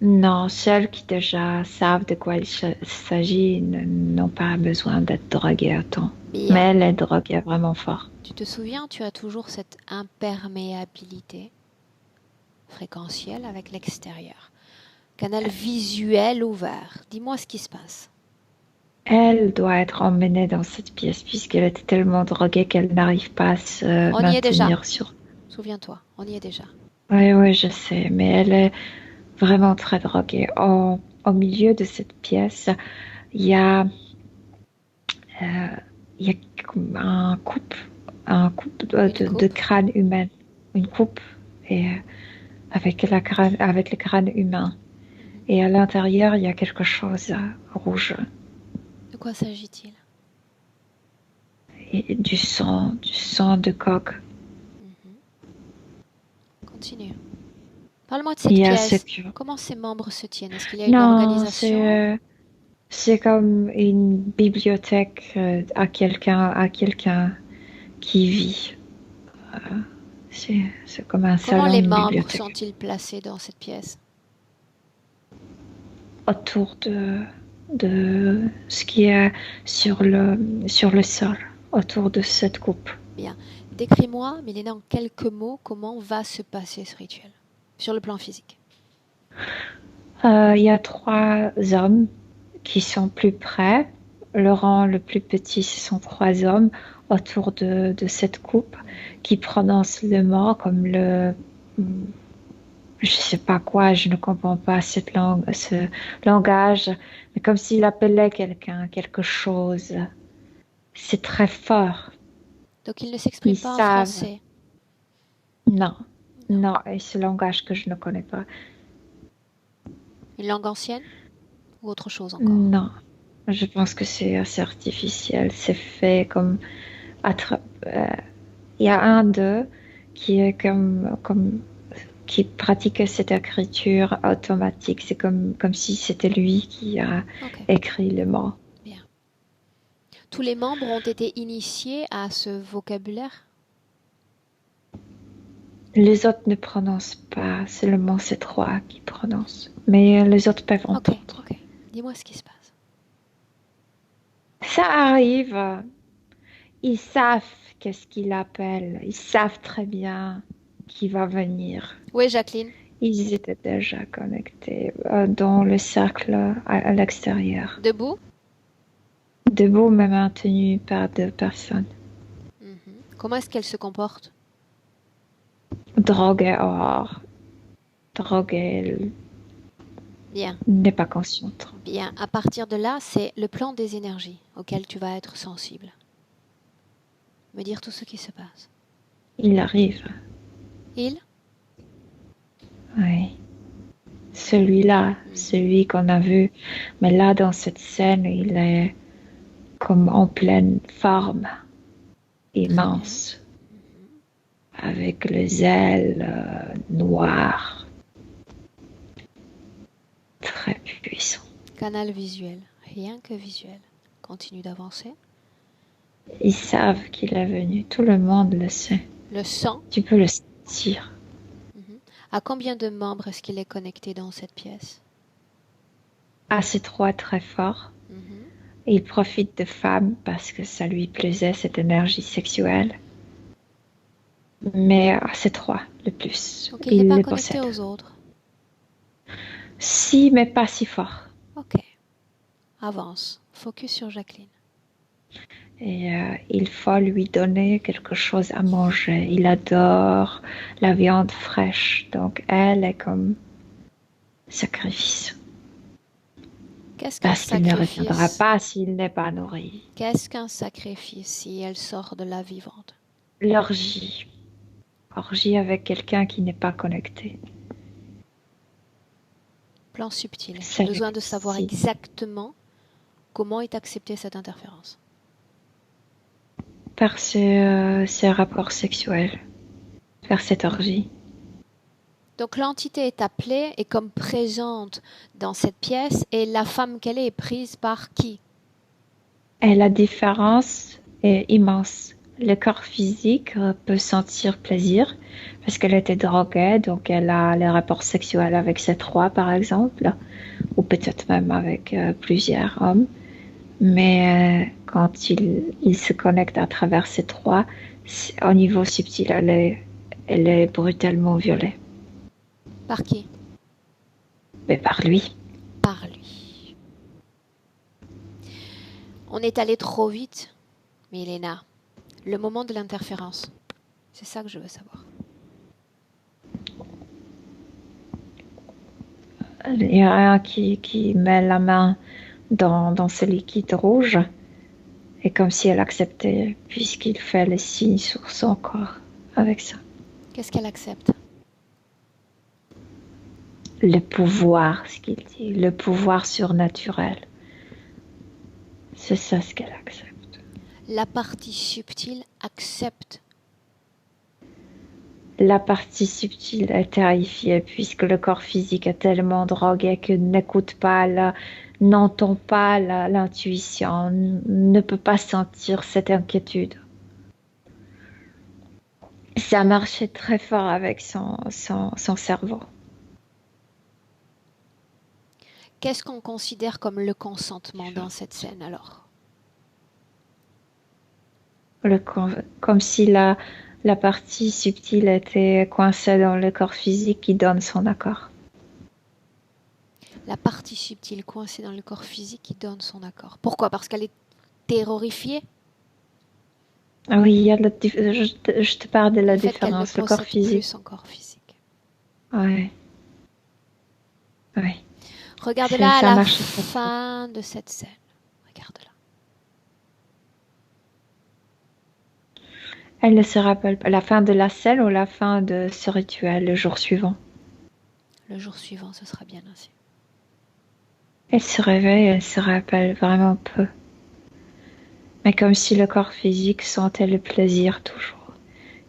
Non, celles qui déjà savent de quoi il s'agit n'ont pas besoin d'être droguées autant. Bien. Mais les drogues est vraiment fort. Tu te souviens, tu as toujours cette imperméabilité fréquentielle avec l'extérieur. Canal visuel ouvert. Dis-moi ce qui se passe. Elle doit être emmenée dans cette pièce puisqu'elle était tellement droguée qu'elle n'arrive pas à se On y est déjà. maintenir sur. Souviens-toi, on y est déjà. Oui, oui, je sais, mais elle est vraiment très droguée. Au milieu de cette pièce, il y a, euh, il y a comme un coupe Une de coupe. crâne humain, une coupe et avec le crâne humain. Mhm. Et à l'intérieur, il y a quelque chose rouge De quoi s'agit-il? et du sang de coq. Mhm. Continue. Parle-moi de Il cette y a ce pièce. que Comment ces membres se tiennent? Est-ce qu'il y a une non, organisation? c'est comme une bibliothèque à quelqu'un qui vit. C'est comme un Comment salon, les une membres bibliothèque. sont-ils placés dans cette pièce? Autour de ce qui est sur le sol, autour de cette coupe. Bien. Décris-moi, Milena, en quelques mots, comment va se passer ce rituel sur le plan physique. Il y a 3 hommes qui sont plus près. Le rang le plus petit, ce sont 3 hommes autour de cette coupe qui prononcent le mot comme je sais pas quoi, je ne comprends pas cette langue, ce langage, mais comme s'il appelait quelqu'un, quelque chose. C'est très fort. Donc, il ne s'exprime Ils pas en savent. français. Non, Non. non, et ce langage que je ne connais pas. Une langue ancienne ou autre chose encore? Non, je pense que c'est assez artificiel. C'est fait comme il y a un d'eux qui est qui pratiquait cette écriture automatique. C'est comme si c'était lui qui a Ok, écrit le mot. bien. Tous les membres ont été initiés à ce vocabulaire? Les autres ne prononcent pas, seulement ces 3 qui prononcent. Mais les autres peuvent Ok, entendre. ok. Dis-moi ce qui se passe. Ça arrive. Ils savent qu'est-ce qu'il appelle. Ils savent très bien qui va venir. Oui, Jacqueline. Ils étaient déjà connectés dans le cercle à l'extérieur. Debout? Debout, mais maintenus par 2 personnes. Mhm. Comment est-ce qu'elle se comporte? Droguée or. Droguée Bien, n'est pas consciente. bien. À partir de là, c'est le plan des énergies auquel tu vas être sensible. Me dire tout ce qui se passe. Il arrive. Il? Oui. Celui-là, celui qu'on a vu. Mais là, dans cette scène, il est comme en pleine forme, immense, avec les ailes noires, très puissant. Canal visuel. Rien que visuel. Continue d'avancer. Ils savent qu'il est venu, tout le monde le sait. Le sang. Tu peux le sentir. À combien de membres est-ce qu'il est connecté dans cette pièce? À ces 3 très forts. Mhm. Il profite de femmes parce que ça lui plaisait, cette énergie sexuelle. Mais à ces 3, le plus. Donc il n'est Il pas les connecté possède. aux autres. Si, mais pas si fort. Ok. Avance. Focus sur Jacqueline. Et il faut lui donner quelque chose à manger. Il adore la viande fraîche, donc elle est comme sacrifice. Qu'est-ce qu'un Parce qu'il ne reviendra sacrifice? pas s'il n'est pas nourri. Qu'est-ce qu'un sacrifice si elle sort de la vivante? L'orgie. Orgie avec quelqu'un qui n'est pas connecté. Plan subtil. J'ai C'est besoin de savoir si. exactement comment est acceptée cette interférence. Par ses rapports sexuels. Par cette orgie. Donc l'entité est appelée et comme présente dans cette pièce et la femme qu'elle est prise par qui? Et la différence est immense. Le corps physique peut sentir plaisir parce qu'elle était droguée, donc elle a les rapports sexuels avec ces 3 par exemple, ou peut-être même avec plusieurs hommes. Mais quand il se connecte à travers ces 3, au niveau subtil, elle est brutalement violée. Par qui? Mais par lui. Par lui. On est allé trop vite, Milena. Le moment de l'interférence. C'est ça que je veux savoir. Il y a un qui met la main dans ce liquide rouge, et comme si elle acceptait, puisqu'il fait les signes sur son corps avec ça. Qu'est-ce qu'elle accepte? Le pouvoir, ce qu'il dit, le pouvoir surnaturel. C'est ça ce qu'elle accepte. La partie subtile accepte. La partie subtile est terrifiée puisque le corps physique est tellement drogué qu'il n'écoute pas, n'entend pas l'intuition, ne peut pas sentir cette inquiétude. Ça marchait très fort avec son cerveau. Qu'est-ce qu'on considère comme le consentement dans cette scène alors? Comme si la partie subtile était coincée dans le corps physique qui donne son accord. La partie subtile coincée dans le corps physique qui donne son accord. Pourquoi? Parce qu'elle est terrorifiée? Ah oui, il y a je te parle de la Le fait qu'elle ne différence, le corps possède plus physique. son corps physique. Ouais, ouais. Regarde-la à Ça la marche très bien. fin de cette scène. Regarde-la. Elle ne se rappelle pas la fin de la scène ou la fin de ce rituel, le jour suivant. Le jour suivant, ce sera bien ainsi. Elle se réveille, elle se rappelle vraiment peu. Mais comme si le corps physique sentait le plaisir toujours.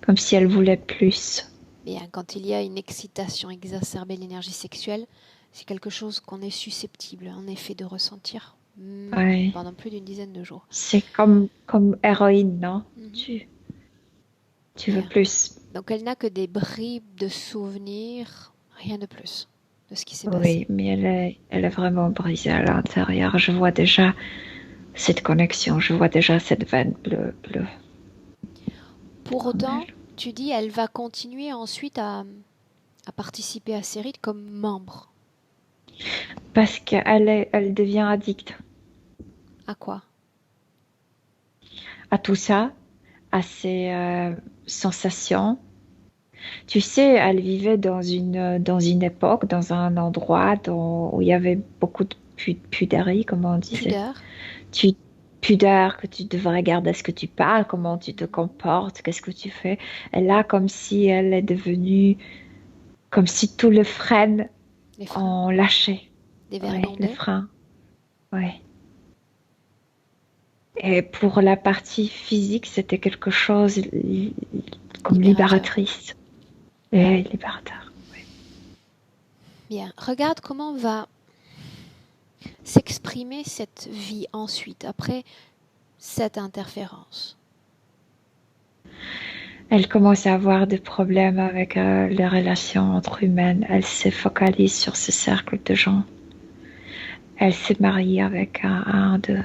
Comme si elle voulait plus. Bien, quand il y a une excitation exacerbée de l'énergie sexuelle, c'est quelque chose qu'on est susceptible, en effet, de ressentir Ouais. pendant plus d'une dizaine de jours. C'est comme héroïne, non? Tu veux Bien. plus. Donc elle n'a que des bribes de souvenirs, rien de plus, de ce qui s'est Oui, passé. mais elle est vraiment brisée à l'intérieur. Je vois déjà cette connexion, je vois déjà cette veine bleue. Pour en autant, elle. tu dis, elle va continuer ensuite à participer à ces rites comme membre. Parce elle devient addicte À quoi? à tout ça, à ces sensations. Tu sais, elle vivait dans une époque, dans un endroit où il y avait beaucoup de pudérie, comme on disait. Pudeur. Tu, pudeur, que tu devrais garder ce que tu parles, comment tu te comportes, qu'est-ce que tu fais. Et là, comme si elle est devenue, comme si tout le frein Les freins. en lâché. Des Ouais, le verlandais. frein. Ouais. Et pour la partie physique, c'était quelque chose comme Libérateur. libératrice. Et libérateur. Ouais. Bien. Regarde comment va s'exprimer cette vie ensuite, après cette interférence. Elle commence à avoir des problèmes avec les relations entre humaines. Elle se focalise sur ce cercle de gens. Elle se marie avec un d'eux.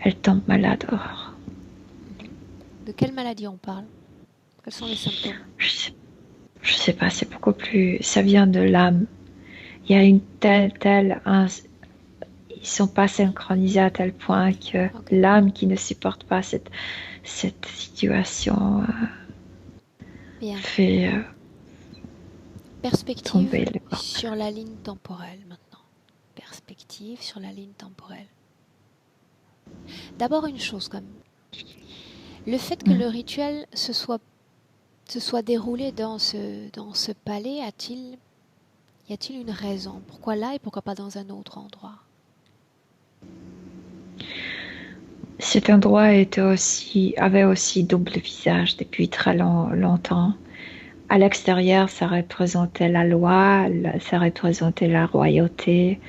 Elle tombe malade. De quelle maladie on parle? Quels sont les symptômes? Je sais pas, c'est beaucoup plus. Ça vient de l'âme. Il y a une ils sont pas synchronisés à tel point que l'âme qui ne supporte pas cette situation Bien. fait Perspective tomber le corps. sur la ligne temporelle maintenant. Perspective sur la ligne temporelle. D'abord une chose quand même. Le fait que le rituel se soit déroulé dans ce palais, y a-t-il une raison? Pourquoi là et pourquoi pas dans un autre endroit? Cet endroit avait aussi double visage depuis très longtemps. À l'extérieur, ça représentait la loi, ça représentait la royauté,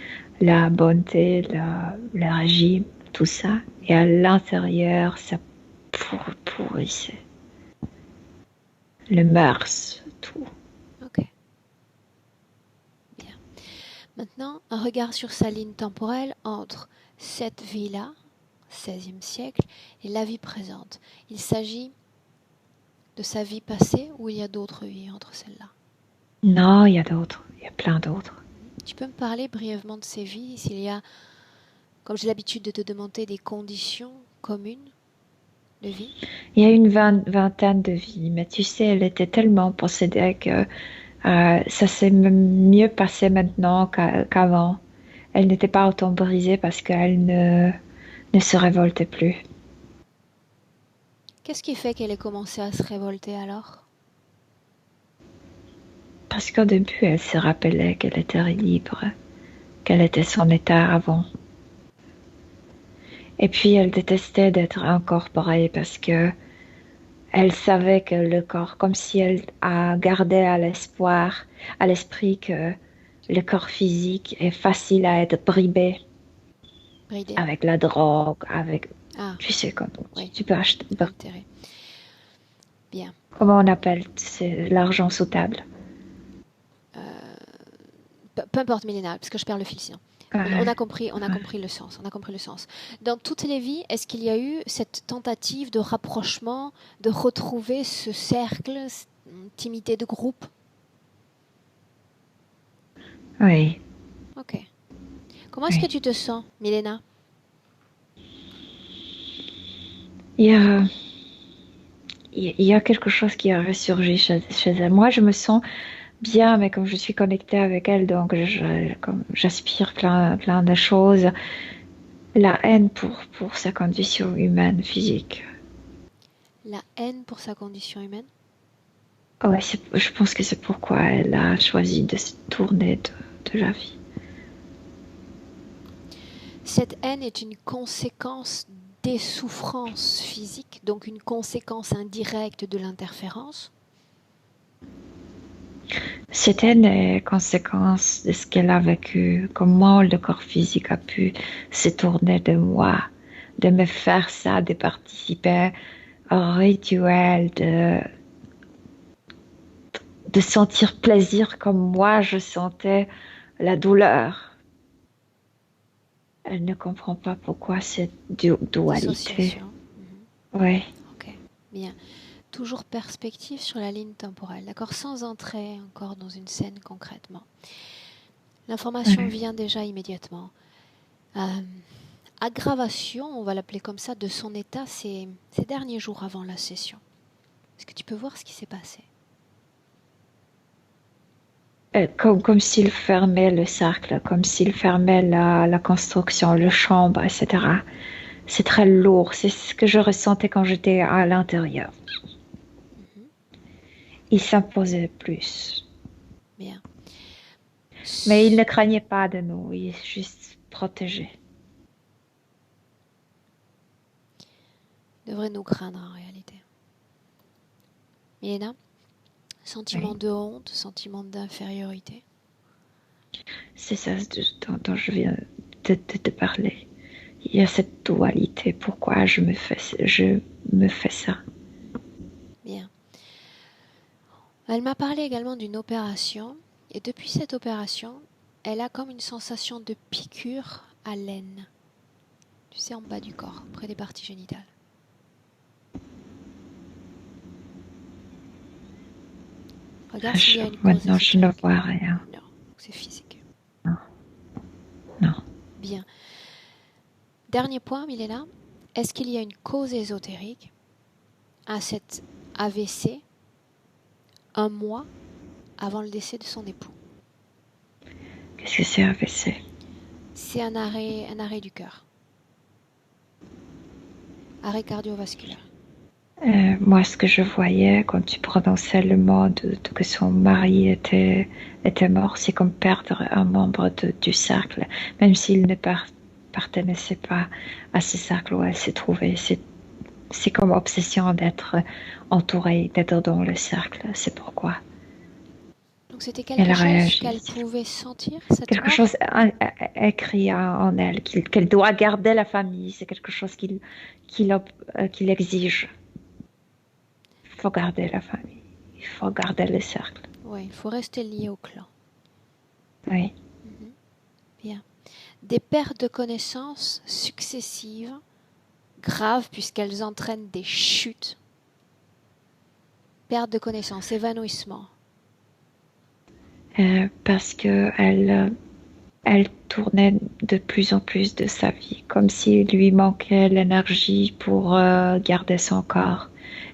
la bonté, le régime, tout ça. Et à l'intérieur, ça pourrissait. Le mœurs, tout. Ok. Bien. Maintenant, un regard sur sa ligne temporelle entre cette vie-là, 16e siècle, et la vie présente. Il s'agit de sa vie passée ou il y a d'autres vies entre celles-là? Non, il y a d'autres. Il y a plein d'autres. Tu peux me parler brièvement de ces vies, s'il y a, comme j'ai l'habitude de te demander, des conditions communes de vie? Il y a une vingtaine de vies, mais tu sais, elle était tellement possédée que ça s'est mieux passé maintenant qu'avant. Elle n'était pas autant brisée parce qu'elle ne se révoltait plus. Qu'est-ce qui fait qu'elle ait commencé à se révolter alors? Parce qu'au début, elle se rappelait qu'elle était libre, qu'elle était son état avant. Et puis, elle détestait d'être incorporée parce que elle savait que le corps, comme si elle a gardé à l'esprit que le corps physique est facile à être bribé. Bridée. Avec la drogue, avec... Ah, Tu sais, quand oui. tu peux acheter... Intérêt. Bien. Comment on appelle? C'est l'argent sous table. peu importe, Milena, parce que je perds le fil sinon. On a compris le sens. On a compris le sens. Dans toutes les vies, est-ce qu'il y a eu cette tentative de rapprochement, de retrouver ce cercle, cette intimité de groupe? Oui. Ok. Comment est-ce que tu te sens, Milena? Il y a quelque chose qui a ressurgi chez elle. Moi, je me sens bien, mais comme je suis connectée avec elle, donc j'aspire plein de choses. La haine pour sa condition humaine, physique. La haine pour sa condition humaine? Ouais, je pense que c'est pourquoi elle a choisi de se tourner de la vie. Cette haine est une conséquence des souffrances physiques, donc une conséquence indirecte de l'interférence. Cette haine est conséquence de ce qu'elle a vécu, comment le corps physique a pu se tourner de moi, de me faire ça, de participer au rituel, de sentir plaisir comme moi je sentais la douleur. Elle ne comprend pas pourquoi cette dualité. Oui. Ok, bien. Toujours perspective sur la ligne temporelle, d'accord, sans entrer encore dans une scène concrètement. L'information vient déjà immédiatement. Aggravation, on va l'appeler comme ça, de son état ces derniers jours avant la session. Est-ce que tu peux voir ce qui s'est passé? Comme s'il fermait le cercle, comme s'il fermait la construction, le chambre, etc. C'est très lourd, c'est ce que je ressentais quand j'étais à l'intérieur. Il s'imposait plus. Bien. Mais il ne craignait pas de nous, il juste protégeait. Il devrait nous craindre en réalité. Milena, sentiment de honte, sentiment d'infériorité. C'est ça dont je viens de te parler. Il y a cette dualité. Pourquoi je me fais ça? Bien. Elle m'a parlé également d'une opération. Et depuis cette opération, elle a comme une sensation de piqûre à l'aine. Tu sais, en bas du corps, près des parties génitales. Regarde s'il y a une cause. Maintenant, je ne vois rien. Non, c'est physique. Non. Bien. Dernier point, Milena. Est-ce qu'il y a une cause ésotérique à cet AVC un mois avant le décès de son époux? Qu'est-ce que c'est AVC? C'est un arrêt du cœur. Arrêt cardiovasculaire. Moi, ce que je voyais quand tu prononçais le mot que son mari était mort, c'est comme perdre un membre du cercle, même s'il ne appartenait pas à ce cercle où elle s'est trouvée. C'est comme obsession d'être entourée, d'être dans le cercle. C'est pourquoi. Donc c'était quelque chose qu'elle pouvait sentir, cette quelque mort? Chose écrit en elle, qu'elle doit garder la famille. C'est quelque chose qu'il exige. Il faut garder la famille. Il faut garder le cercle. Oui, il faut rester lié au clan. Oui. Bien. Des pertes de connaissances successives, graves puisqu'elles entraînent des chutes. Perte de connaissances, évanouissement. Parce que elle tournait de plus en plus de sa vie, comme s'il lui manquait l'énergie pour garder son corps.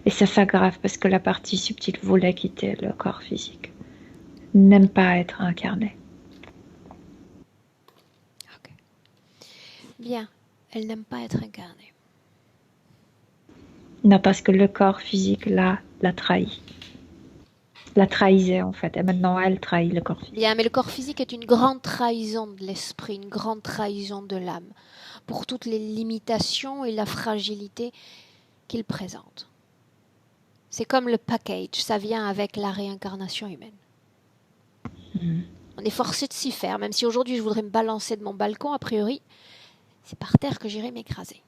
Et ça s'aggrave parce que la partie subtile voulait quitter le corps physique, n'aime pas être incarnée. Okay. Bien, elle n'aime pas être incarnée. Non, parce que le corps physique l'a trahi. La trahissait en fait, et maintenant elle trahit le corps physique. Bien, mais le corps physique est une grande trahison de l'esprit, une grande trahison de l'âme, pour toutes les limitations et la fragilité qu'il présente. C'est comme le package, ça vient avec la réincarnation humaine. On est forcé de s'y faire, même si aujourd'hui je voudrais me balancer de mon balcon, a priori, c'est par terre que j'irai m'écraser.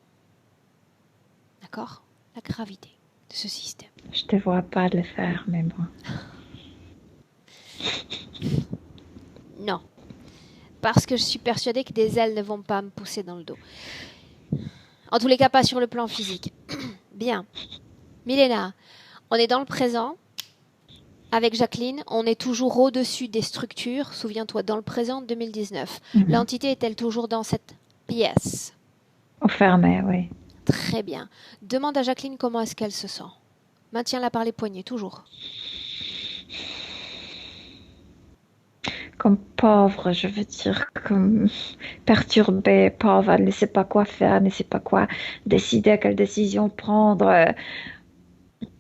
D'accord? La gravité de ce système. Je te vois pas le faire, mais bon. Non. parce que je suis persuadée que des ailes ne vont pas me pousser dans le dos. En tous les cas, pas sur le plan physique. Bien. Milena, on est dans le présent. Avec Jacqueline, on est toujours au-dessus des structures. Souviens-toi, dans le présent 2019. L'entité est-elle toujours dans cette pièce? Enfermée, oui. Très bien. Demande à Jacqueline comment est-ce qu'elle se sent. Maintiens-la par les poignets, toujours. Comme pauvre, je veux dire, comme perturbée, pauvre, elle ne sait pas quoi faire, elle ne sait pas quoi décider, quelle décision prendre. Elle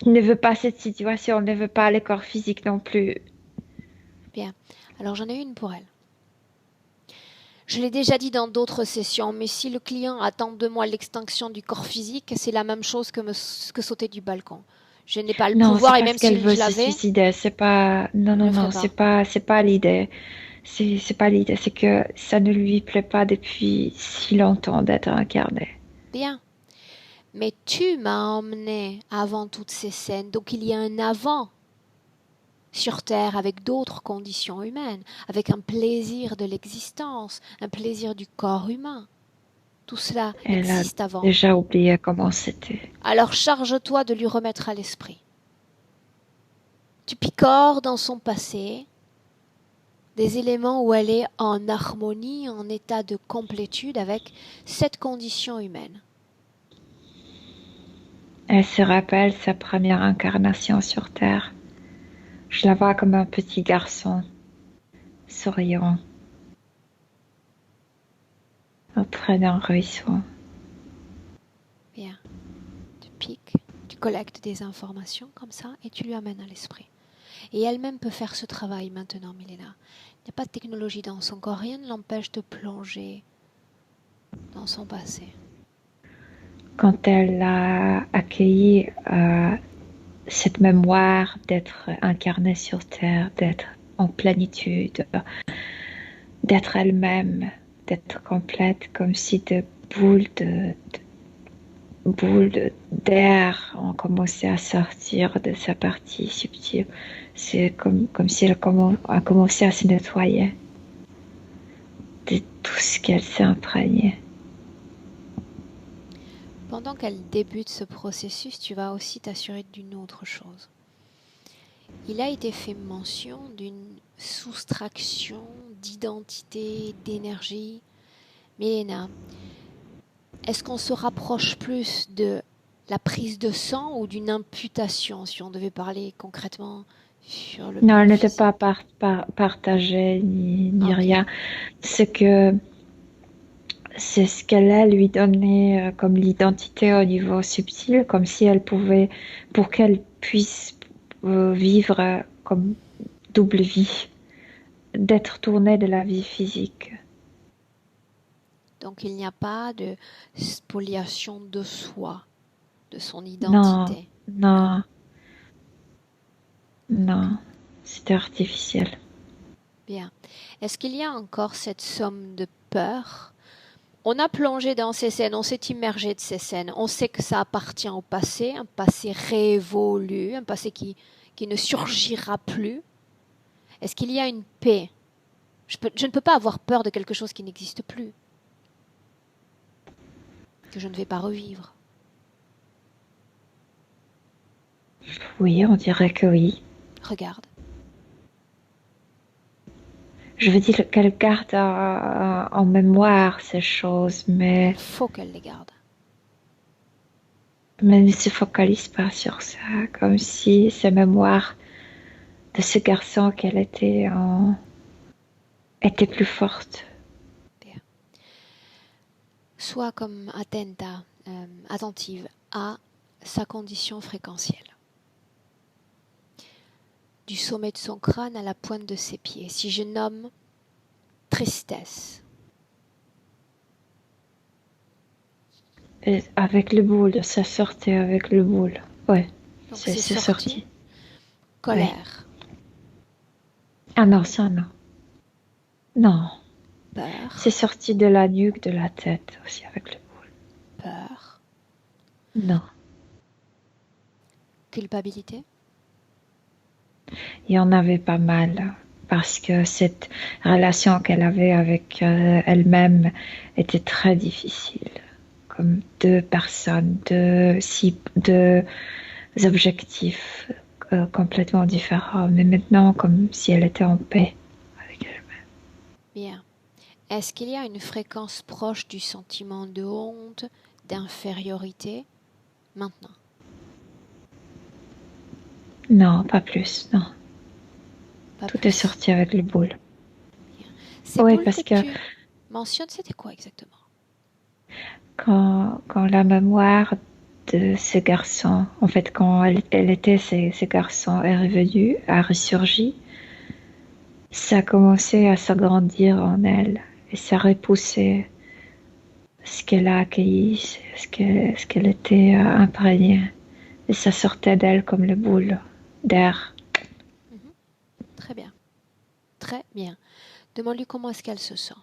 ne veut pas cette situation, elle ne veut pas les corps physiques non plus. Bien. Alors j'en ai une pour elle. Je l'ai déjà dit dans d'autres sessions, mais si le client attend de moi l'extinction du corps physique, c'est la même chose que sauter du balcon. Je n'ai pas le Non, pouvoir c'est et parce même si qu'elle je veut se l'avais, suicider. C'est pas. Non, je non, le ferais non, pas. c'est pas l'idée. C'est pas l'idée. C'est que ça ne lui plaît pas depuis si longtemps d'être incarné. Bien. Mais tu m'as emmené avant toutes ces scènes, donc il y a un avant sur Terre avec d'autres conditions humaines, avec un plaisir de l'existence, un plaisir du corps humain. Tout cela Elle a existe avant. déjà oublié comment c'était. Alors charge-toi de lui remettre à l'esprit. Tu picores dans son passé des éléments où elle est en harmonie, en état de complétude avec cette condition humaine. Elle se rappelle sa première incarnation sur Terre. Je la vois comme un petit garçon, souriant, près d'un ruisseau. Bien. Tu piques, tu collectes des informations comme ça et tu lui amènes à l'esprit. Et elle-même peut faire ce travail maintenant, Milena. Il n'y a pas de technologie dans son corps, rien ne l'empêche de plonger dans son passé. Quand elle a accueilli cette mémoire d'être incarnée sur Terre, d'être en plénitude, d'être elle-même, d'être complète, comme si de boules d'air ont commencé à sortir de sa partie subtile. C'est comme si elle a commencé à se nettoyer de tout ce qu'elle s'est imprégnée. Pendant qu'elle débute ce processus, tu vas aussi t'assurer d'une autre chose. Il a été fait mention d'une soustraction d'identité, d'énergie. Milena, est-ce qu'on se rapproche plus de la prise de sang ou d'une imputation, si on devait parler concrètement sur le Non, plan elle n'était physique? pas partagée ni Ok. rien. C'est ce qu'elle a lui donné comme l'identité au niveau subtil, comme si elle pouvait, pour qu'elle puisse vivre comme double vie, d'être tournée de la vie physique. Donc il n'y a pas de spoliation de soi, de son Non, identité. non, non, c'était artificiel. Bien. Est-ce qu'il y a encore cette somme de peur? On a plongé dans ces scènes, on s'est immergé de ces scènes, on sait que ça appartient au passé, un passé révolu, un passé qui ne surgira plus. Est-ce qu'il y a une paix? Je ne peux pas avoir peur de quelque chose qui n'existe plus, que je ne vais pas revivre. Oui, on dirait que oui. Regarde. Je veux dire qu'elle garde en mémoire ces choses, Il faut qu'elle les garde. mais ne se focalise pas sur ça, comme si ces mémoires de ce garçon qu'elle était étaient plus fortes. Bien. Sois comme attentive à sa condition fréquentielle. Du sommet de son crâne à la pointe de ses pieds. Si je nomme tristesse. Et avec le boule, ça sortait avec le boule. Ouais, Donc c'est c'est sorti. Colère. Ah non, ça non. Non, c'est Peur. sorti de la nuque, de la tête aussi avec le boule. Peur. Non, Culpabilité. il y en avait pas mal parce que cette relation qu'elle avait avec elle-même était très difficile. Comme deux personnes, deux objectifs complètement différents, mais maintenant comme si elle était en paix avec elle-même. Bien. Est-ce qu'il y a une fréquence proche du sentiment de honte, d'infériorité maintenant? Non, pas plus, non. Pas Tout plus. est sorti avec le boule. Bien. Ces Oui, boules parce que que tu mentionnes, c'était quoi exactement? quand la mémoire de ces garçons, en fait, quand elle était ces garçons est revenue, a ressurgi, ça a commencé à s'agrandir en elle et ça repoussait ce qu'elle a accueilli, ce qu'elle était imprégnée. Et ça sortait d'elle comme le boule d'air. Mhm. Très bien. Très bien. Demande-lui comment est-ce qu'elle se sent.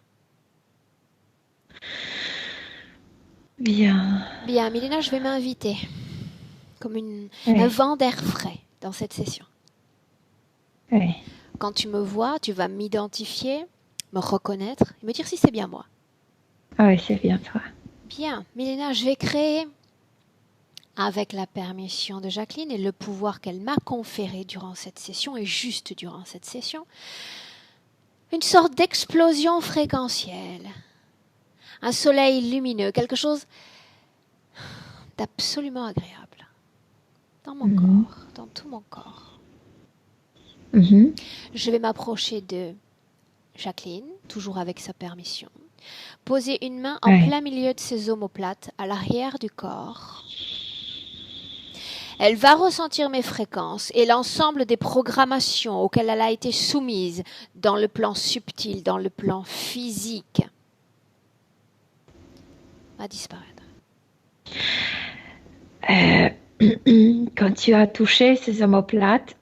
Bien. Bien, Milena, je vais m'inviter comme un Oui, vent d'air frais dans cette session. oui. Quand tu me vois, tu vas m'identifier, me reconnaître et me dire si c'est bien moi. Ah oui, c'est bien toi. Bien, Milena, je vais créer, avec la permission de Jacqueline et le pouvoir qu'elle m'a conféré durant cette session et juste durant cette session, une sorte d'explosion fréquentielle. Un soleil lumineux, quelque chose d'absolument agréable. Dans mon corps, dans tout mon corps. Mhm. Je vais m'approcher de Jacqueline, toujours avec sa permission. Poser une main en Oui. plein milieu de ses omoplates, à l'arrière du corps. Elle va ressentir mes fréquences et l'ensemble des programmations auxquelles elle a été soumise dans le plan subtil, dans le plan physique, va disparaître. Quand tu as touché ces omoplates,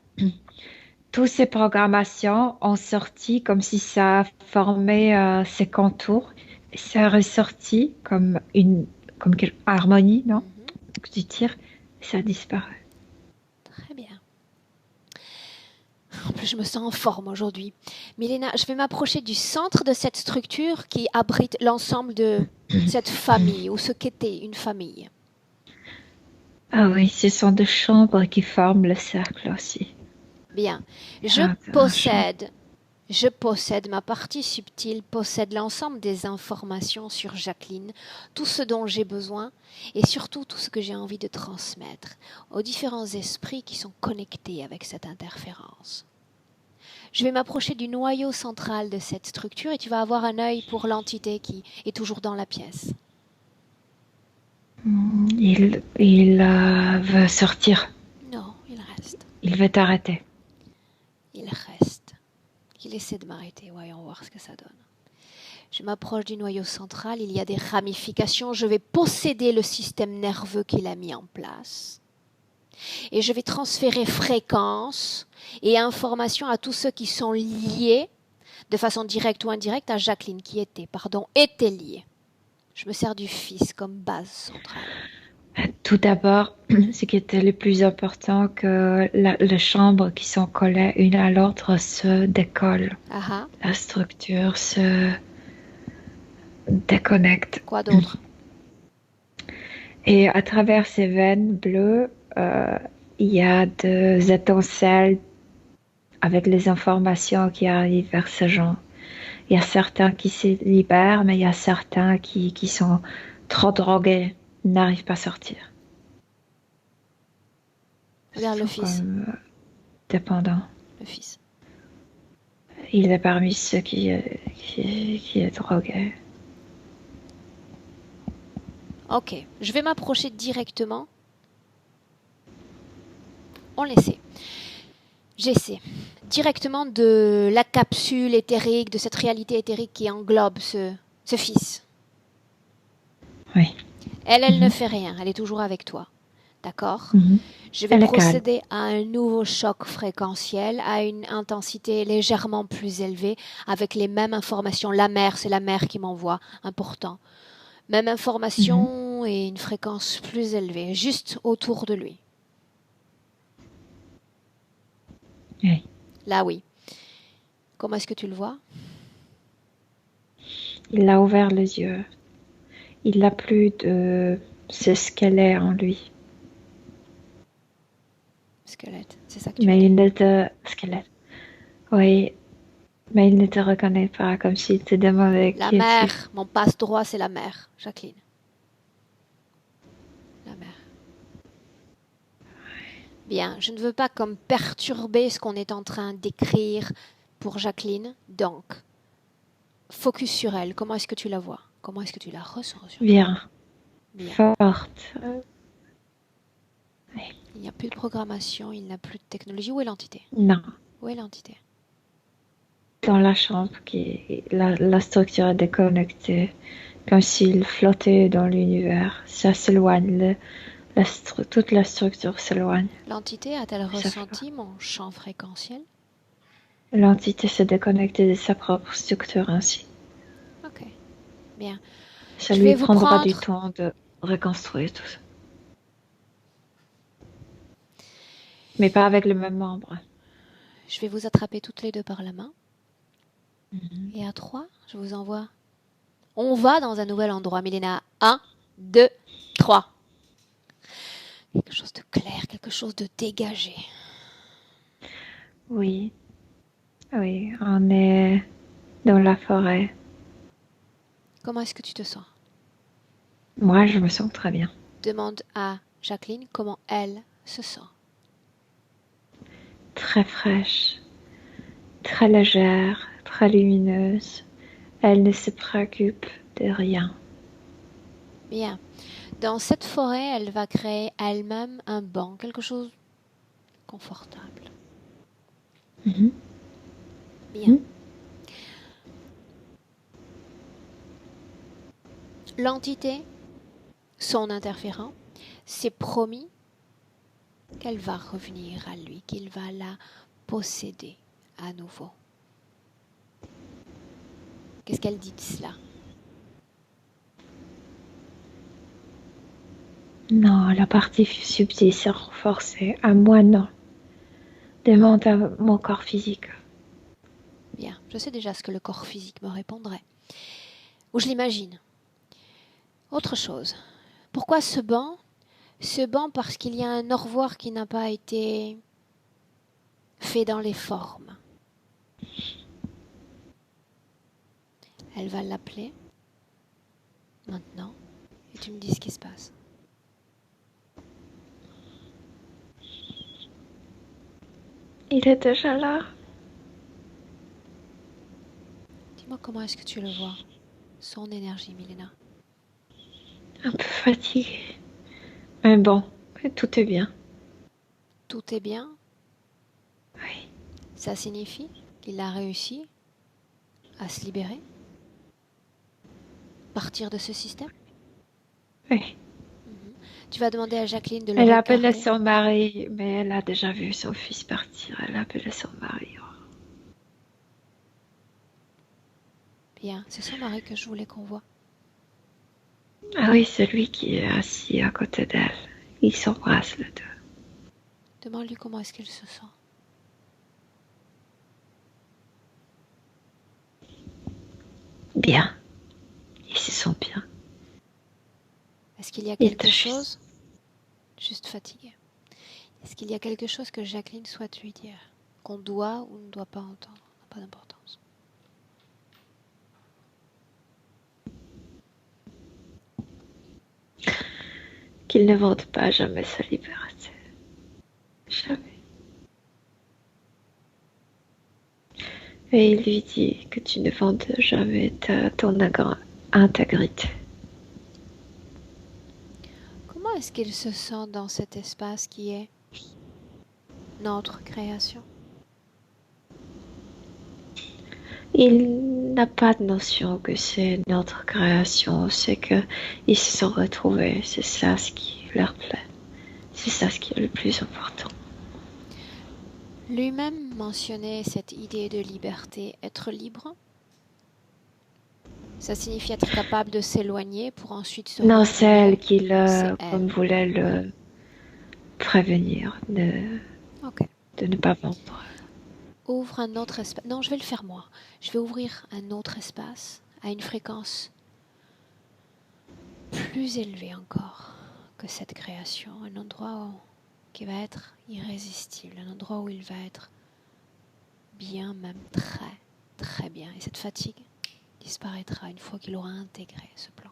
toutes ces programmations ont sorti comme si ça formait ces contours. Et ça a ressorti comme quelle harmonie, non? Que tu tires, et ça a disparu. Très bien. En plus, je me sens en forme aujourd'hui. Milena, je vais m'approcher du centre de cette structure qui abrite l'ensemble de cette famille, ou ce qu'était une famille. Ah oui, ce sont deux chambres qui forment le cercle aussi. Bien. Je Ah, c'est un champ. possède, ma partie subtile possède l'ensemble des informations sur Jacqueline, tout ce dont j'ai besoin et surtout tout ce que j'ai envie de transmettre aux différents esprits qui sont connectés avec cette interférence. Je vais m'approcher du noyau central de cette structure et tu vas avoir un œil pour l'entité qui est toujours dans la pièce. Il veut sortir. Non, il reste. Il veut t'arrêter. Il reste. Il essaie de m'arrêter. Voyons voir ce que ça donne. Je m'approche du noyau central. Il y a des ramifications. Je vais posséder le système nerveux qu'il a mis en place. Et je vais transférer fréquences et informations à tous ceux qui sont liés, de façon directe ou indirecte, à Jacqueline, qui était liée. Je me sers du fils comme base centrale. Tout d'abord, ce qui était le plus important, que les chambres qui sont collées une à l'autre se décollent. Ah, La structure se déconnecte. quoi d'autre? Et à travers ces veines bleues, il y a des étincelles avec les informations qui arrivent vers ces gens. Il y a certains qui se libèrent, mais il y a certains qui sont trop drogués, n'arrivent pas à sortir. Regarde le fils. Comme dépendants. Le fils. Il est parmi ceux qui est drogué. Ok, je vais m'approcher directement. On l'essaie. J'essaie. Directement de la capsule éthérique, de cette réalité éthérique qui englobe ce fils. Oui. Elle ne fait rien, elle est toujours avec toi. D'accord? Je vais Elle est procéder à un nouveau choc fréquentiel, à une intensité légèrement plus élevée, avec les mêmes informations. La mère, c'est la mère qui m'envoie, important. Même information et une fréquence plus élevée, juste autour de lui. Oui. Là, oui. Comment est-ce que tu le vois? Il a ouvert les yeux. Il n'a plus de ce squelette en lui. Squelette, c'est ça que tu as Mais dit. il ne te... Squelette. Oui, mais il ne te reconnaît pas, comme s'il te demandait La qui es-tu. mer, mon passe-droit, c'est la mer, Jacqueline. La mer. Bien, je ne veux pas comme perturber ce qu'on est en train d'écrire pour Jacqueline, donc focus sur elle. Comment est-ce que tu la vois? Comment est-ce que tu la ressens surtout? Bien, Bien. forte. Il n'y a plus de programmation, il n'y a plus de technologie. Où est l'entité? Non, Où est l'entité? dans la chambre, la structure est déconnectée, comme s'il flottait dans l'univers. Ça s'éloigne, toute la structure s'éloigne. L'entité a-t-elle Ça flotte. ressenti mon champ fréquentiel? L'entité s'est déconnectée de sa propre structure ainsi. Ok, bien. Ça Je lui vais vous prendra du prendre. temps de reconstruire tout ça. Mais pas avec le même membre. Je vais vous attraper toutes les deux par la main. Mhm. Et à 3, je vous envoie. On va dans un nouvel endroit, Milena. 1, 2, 3. Quelque chose de clair, quelque chose de dégagé. Oui, oui, on est dans la forêt. Comment est-ce que tu te sens? Moi, je me sens très bien. Demande à Jacqueline comment elle se sent. Très fraîche, très légère, très lumineuse. Elle ne se préoccupe de rien. Bien. Dans cette forêt, elle va créer elle-même un banc, quelque chose de confortable. Mhm. Bien. Mhm. L'entité, son interférent, s'est promis qu'elle va revenir à lui, qu'il va la posséder à nouveau. Qu'est-ce qu'elle dit de cela? Non, la partie subtile s'est renforcée. À moi, non. Demande à mon corps physique. Bien, je sais déjà ce que le corps physique me répondrait. Ou je l'imagine. Autre chose. Pourquoi ce banc? Ce banc parce qu'il y a un au revoir qui n'a pas été fait dans les formes. Elle va l'appeler maintenant et tu me dis ce qui se passe. Il est déjà là. Dis-moi comment est-ce que tu le vois, son énergie, Milena. Un peu fatigué. Mais bon, tout est bien. Tout est bien. Oui. Ça signifie qu'il a réussi à se libérer, partir de ce système. Oui. Tu vas demander à Jacqueline de le Elle a appelé regarder. son mari, mais elle a déjà vu son fils partir. Elle a appelé son mari. Bien, c'est son mari que je voulais qu'on voit. Ah oui, c'est lui qui est assis à côté d'elle. Ils s'embrassent les deux. Demande-lui comment est-ce qu'il se sent. Bien. Ils se sentent bien. Est-ce qu'il y a Il quelque te chose? Juste fatigué. Est-ce qu'il y a quelque chose que Jacqueline souhaite lui dire, qu'on doit ou ne doit pas entendre? Ça n'a pas d'importance. qu'il ne vante pas jamais sa libération. Jamais. Et il lui dit que tu ne vantes jamais ton intégrité. Comment est-ce qu'il se sent dans cet espace qui est notre création? Il n'a pas de notion que c'est notre création, c'est qu'ils se sont retrouvés, c'est ça ce qui leur plaît. C'est ça ce qui est le plus important. Lui-même mentionnait cette idée de liberté, être libre. Ça signifie être capable de s'éloigner pour ensuite se Non, c'est elle retrouver. qui C'est elle. voulait le prévenir Ok. de ne pas vendre. Ouvre un autre espace. Non, je vais le faire moi. Je vais ouvrir un autre espace à une fréquence plus élevée encore que cette création. Un endroit qui va être irrésistible. Un endroit où il va être bien, même très, très bien. Et cette fatigue disparaîtra une fois qu'il aura intégré ce plan.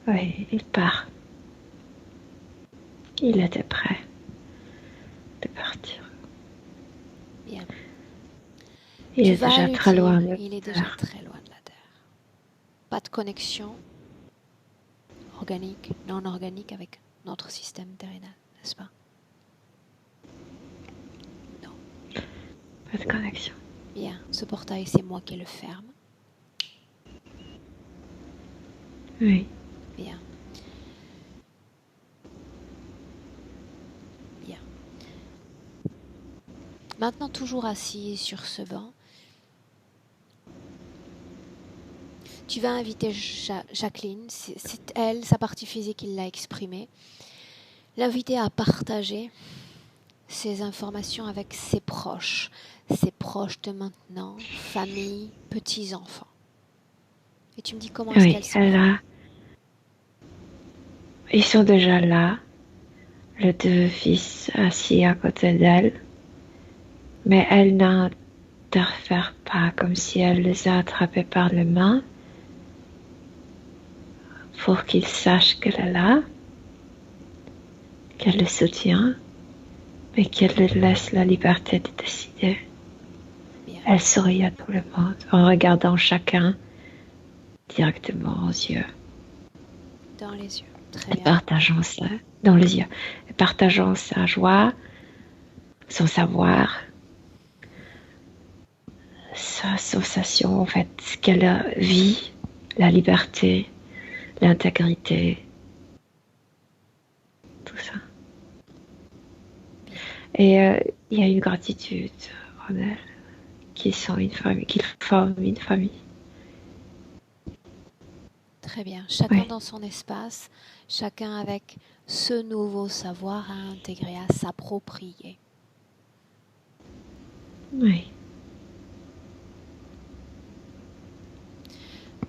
Oui, il part. Il était prêt de partir. Bien. Il Tu est vas déjà lui très dire, loin de la il est déjà Terre. très loin de la Terre. Pas de connexion organique, non organique avec notre système terrénal, n'est-ce pas? Non. Pas de connexion. Bien, ce portail, c'est moi qui le ferme. Oui. Bien. Bien. Maintenant, toujours assis sur ce banc, tu vas inviter Jacqueline, c'est elle, sa partie physique, qui l'a exprimée, l'inviter à partager ces informations avec ses proches de maintenant, famille, petits-enfants. Et tu me dis comment est-ce Oui, qu'elle s'en prend. Ils sont déjà là, les deux fils assis à côté d'elle, mais elle n'interfère pas comme si elle les a attrapés par les mains pour qu'ils sachent qu'elle est là, qu'elle les soutient, mais qu'elle les laisse la liberté de décider. Bien. Elle sourit à tout le monde en regardant chacun directement aux yeux. Dans les yeux. Très Et bien. partageant ça dans les yeux. Et partageant sa joie, son savoir, sa sensation en fait qu'elle vit, la liberté, l'intégrité, tout ça. Et il y a une gratitude en elle qu'ils forment une famille. Très bien. Chacun dans son espace, chacun avec ce nouveau savoir à intégrer, à s'approprier. Oui.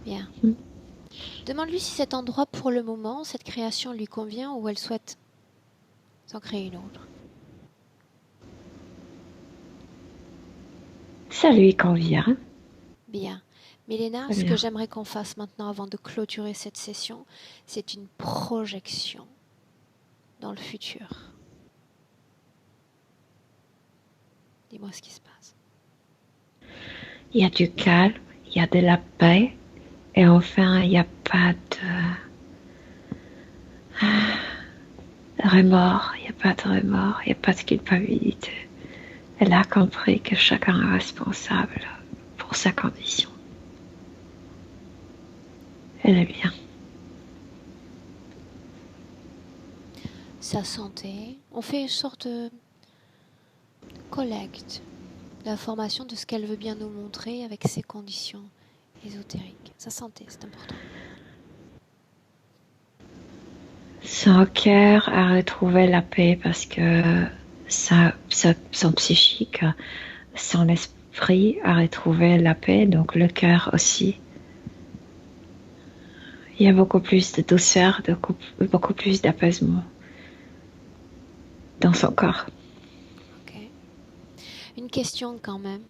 Bien. Demande-lui si cet endroit, pour le moment, cette création lui convient ou elle souhaite s'en créer une autre. Ça lui convient. Bien. Milena, ce que j'aimerais qu'on fasse maintenant avant de clôturer cette session, c'est une projection dans le futur. Dis-moi ce qui se passe. Il y a du calme, il y a de la paix, et enfin, il n'y a pas de remords, il n'y a pas de remords, il n'y a pas de culpabilité. Elle a compris que chacun est responsable pour sa condition. Elle est bien. Sa santé, on fait une sorte de collecte d'informations de ce qu'elle veut bien nous montrer avec ses conditions ésotériques. Sa santé, c'est important. Son cœur a retrouvé la paix parce que son psychique, son esprit a retrouvé la paix, donc le cœur aussi. Il y a beaucoup plus de douceur, beaucoup plus d'apaisement dans son corps. Ok. Une question quand même.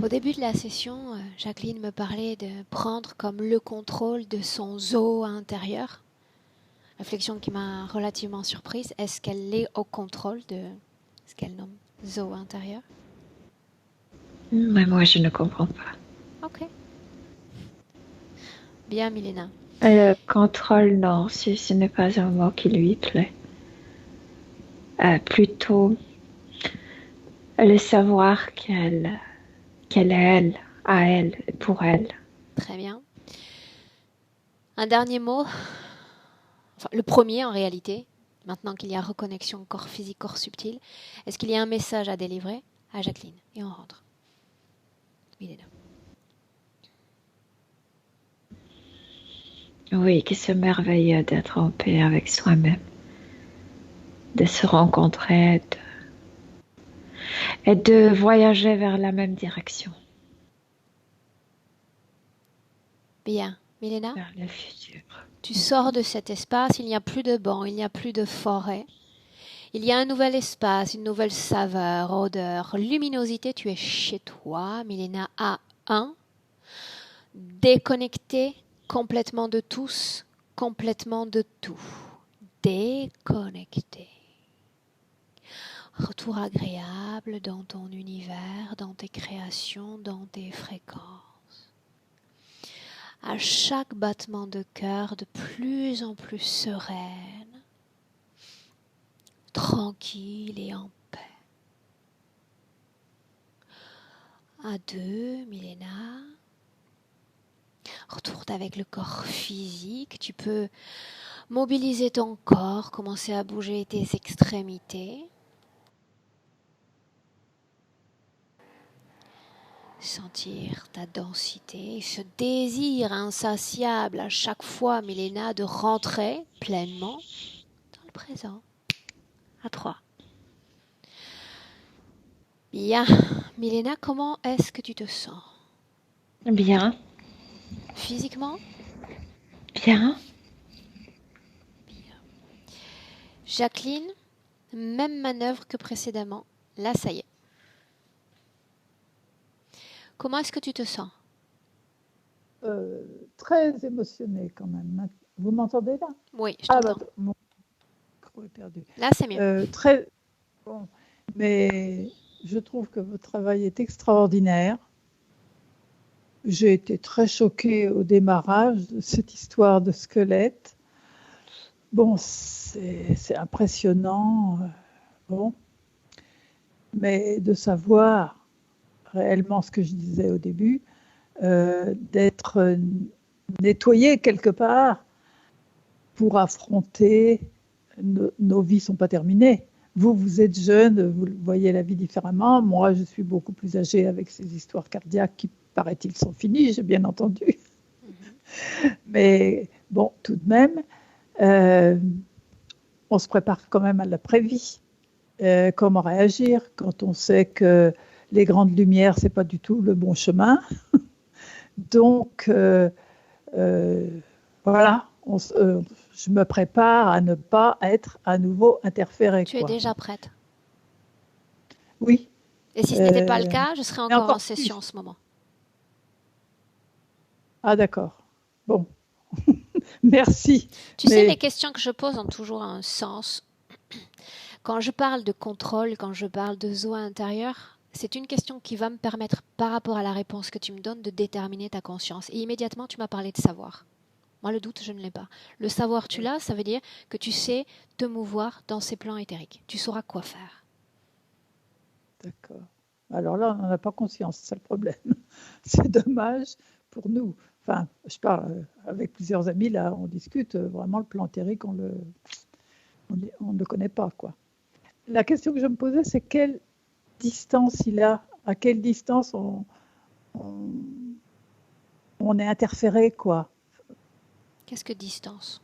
Au début de la session, Jacqueline me parlait de prendre comme le contrôle de son zoo intérieur. Réflexion qui m'a relativement surprise. Est-ce qu'elle est au contrôle de ce qu'elle nomme zoo intérieur? Mais moi, je ne comprends pas. Ok. Bien, Milena. Le contrôle, non, ce n'est pas un mot qui lui plaît. Plutôt le savoir qu'elle est elle, à elle, pour elle. Très bien. Un dernier mot. Enfin, le premier en réalité, maintenant qu'il y a reconnexion corps physique, corps subtil. Est-ce qu'il y a un message à délivrer à Jacqueline? Et on rentre. Milena. Oui, que c'est merveilleux d'être en paix avec soi-même. de se rencontrer et de voyager vers la même direction, Bien. Milena, vers le futur. tu sors de cet espace, il n'y a plus de banc, il n'y a plus de forêt. Il y a un nouvel espace, une nouvelle saveur, odeur, luminosité. Tu es chez toi, Milena A1, déconnecté complètement de tous, complètement de tout. Déconnecté. Retour agréable dans ton univers, dans tes créations, dans tes fréquences. À chaque battement de cœur, de plus en plus sereine, tranquille et en paix. À 2, Milena. Retourne avec le corps physique. Tu peux mobiliser ton corps, commencer à bouger tes extrémités. Sentir ta densité, ce désir insatiable à chaque fois, Milena, de rentrer pleinement dans le présent. À 3. Bien. Milena, comment est-ce que tu te sens? Bien, Physiquement? bien. Jacqueline, même manœuvre que précédemment. Là, ça y est. Comment est-ce que tu te sens? Très émotionnée quand même. Vous m'entendez là? Oui, je t'entends. Mon micro est perdu. Là, c'est mieux. Très bon, mais je trouve que votre travail est extraordinaire. J'ai été très choquée au démarrage de cette histoire de squelette. Bon, c'est impressionnant, bon, mais de savoir réellement ce que je disais au début, d'être nettoyé quelque part pour affronter nos vies ne sont pas terminées. Vous êtes jeune, vous voyez la vie différemment. Moi, je suis beaucoup plus âgée avec ces histoires cardiaques qui, paraît-il, sont finies, j'ai bien entendu. Mais bon, tout de même, on se prépare quand même à l'après-vie. Comment réagir quand on sait que les grandes lumières, c'est pas du tout le bon chemin. Donc, voilà, je me prépare à ne pas être à nouveau interférée. Tu es déjà prête? Oui. Et si ce n'était pas le cas, je serais encore en session en ce moment. Ah d'accord. Bon. Merci. Tu sais, les questions que je pose ont toujours un sens. Quand je parle de contrôle, quand je parle de zoa intérieur, c'est une question qui va me permettre, par rapport à la réponse que tu me donnes, de déterminer ta conscience. Et immédiatement, tu m'as parlé de savoir. Moi, le doute, je ne l'ai pas. Le savoir, tu l'as, ça veut dire que tu sais te mouvoir dans ces plans éthériques. Tu sauras quoi faire. D'accord. Alors là, on n'en a pas conscience, c'est ça le problème. C'est dommage pour nous. Enfin, je parle avec plusieurs amis, là, on discute vraiment le plan éthérique, on ne le connaît pas, quoi. La question que je me posais, c'est quelle distance il a, à quelle distance on est interféré, quoi. Qu'est-ce que distance?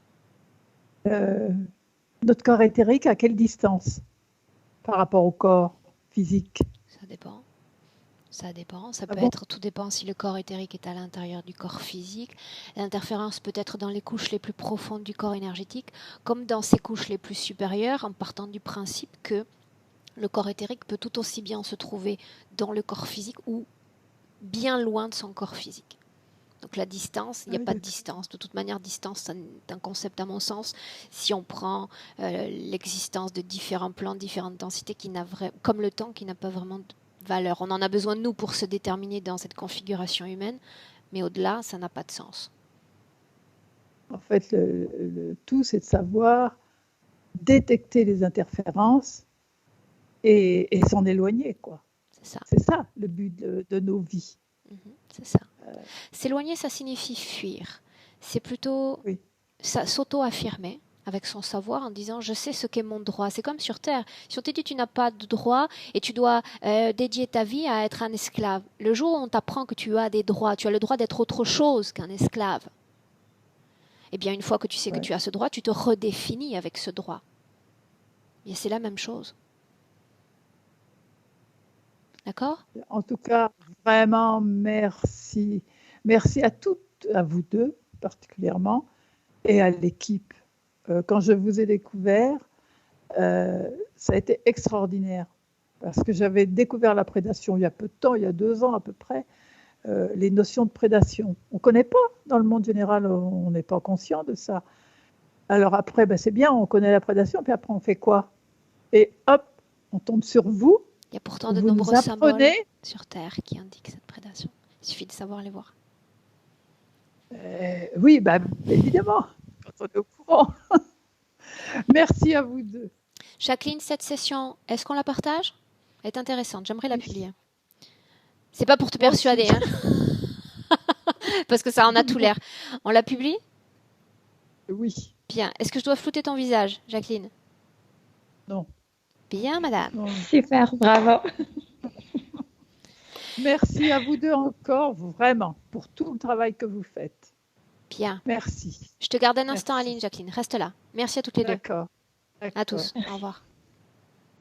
Notre corps éthérique, à quelle distance par rapport au corps physique? Ça dépend. Ça dépend. Ça peut être, tout dépend si le corps éthérique est à l'intérieur du corps physique. L'interférence peut être dans les couches les plus profondes du corps énergétique, comme dans ses couches les plus supérieures, en partant du principe que le corps éthérique peut tout aussi bien se trouver dans le corps physique ou bien loin de son corps physique. Donc la distance, il n'y a pas de distance. De toute manière, distance, c'est un concept à mon sens. Si on prend l'existence de différents plans, différentes densités, comme le temps, qui n'a pas vraiment de valeur. On en a besoin de nous pour se déterminer dans cette configuration humaine, mais au-delà, ça n'a pas de sens. En fait, le tout, c'est de savoir détecter les interférences et s'en éloigner, quoi. C'est ça le but de nos vies. C'est ça. S'éloigner, ça signifie fuir. C'est plutôt s'auto-affirmer avec son savoir en disant je sais ce qu'est mon droit. C'est comme sur Terre. Si on te dit tu n'as pas de droit et tu dois dédier ta vie à être un esclave, le jour où on t'apprend que tu as des droits, tu as le droit d'être autre chose qu'un esclave, eh bien une fois que tu sais que tu as ce droit, tu te redéfinis avec ce droit. Mais c'est la même chose. D'accord? En tout cas, vraiment, merci. Merci à toutes, à vous deux particulièrement, et à l'équipe. Quand je vous ai découvert, ça a été extraordinaire. Parce que j'avais découvert la prédation il y a peu de temps, il y a 2 ans à peu près, les notions de prédation. On ne connaît pas dans le monde général, on n'est pas conscient de ça. Alors après, ben c'est bien, on connaît la prédation, puis après on fait quoi? Et hop, on tombe sur vous. Il y a pourtant de Vous nous nombreux symboles apprenez. sur Terre qui indiquent cette prédation. Il suffit de savoir les voir. Oui, ben, évidemment, quand on est au courant. Merci à vous deux. Jacqueline, cette session, est-ce qu'on la partage? Elle est intéressante, j'aimerais la Oui. publier. C'est pas pour te Moi aussi. persuader, hein. Parce que ça en a tout l'air. On la publie? Oui, Bien. Est-ce que je dois flouter ton visage, Jacqueline? non. Bien, madame. non. Super, bravo. Merci à vous deux encore, vraiment, pour tout le travail que vous faites. Bien. Merci. Je te garde un instant, Merci. Aline, Jacqueline. Reste là. Merci à toutes les deux. D'accord. À tous. Au revoir.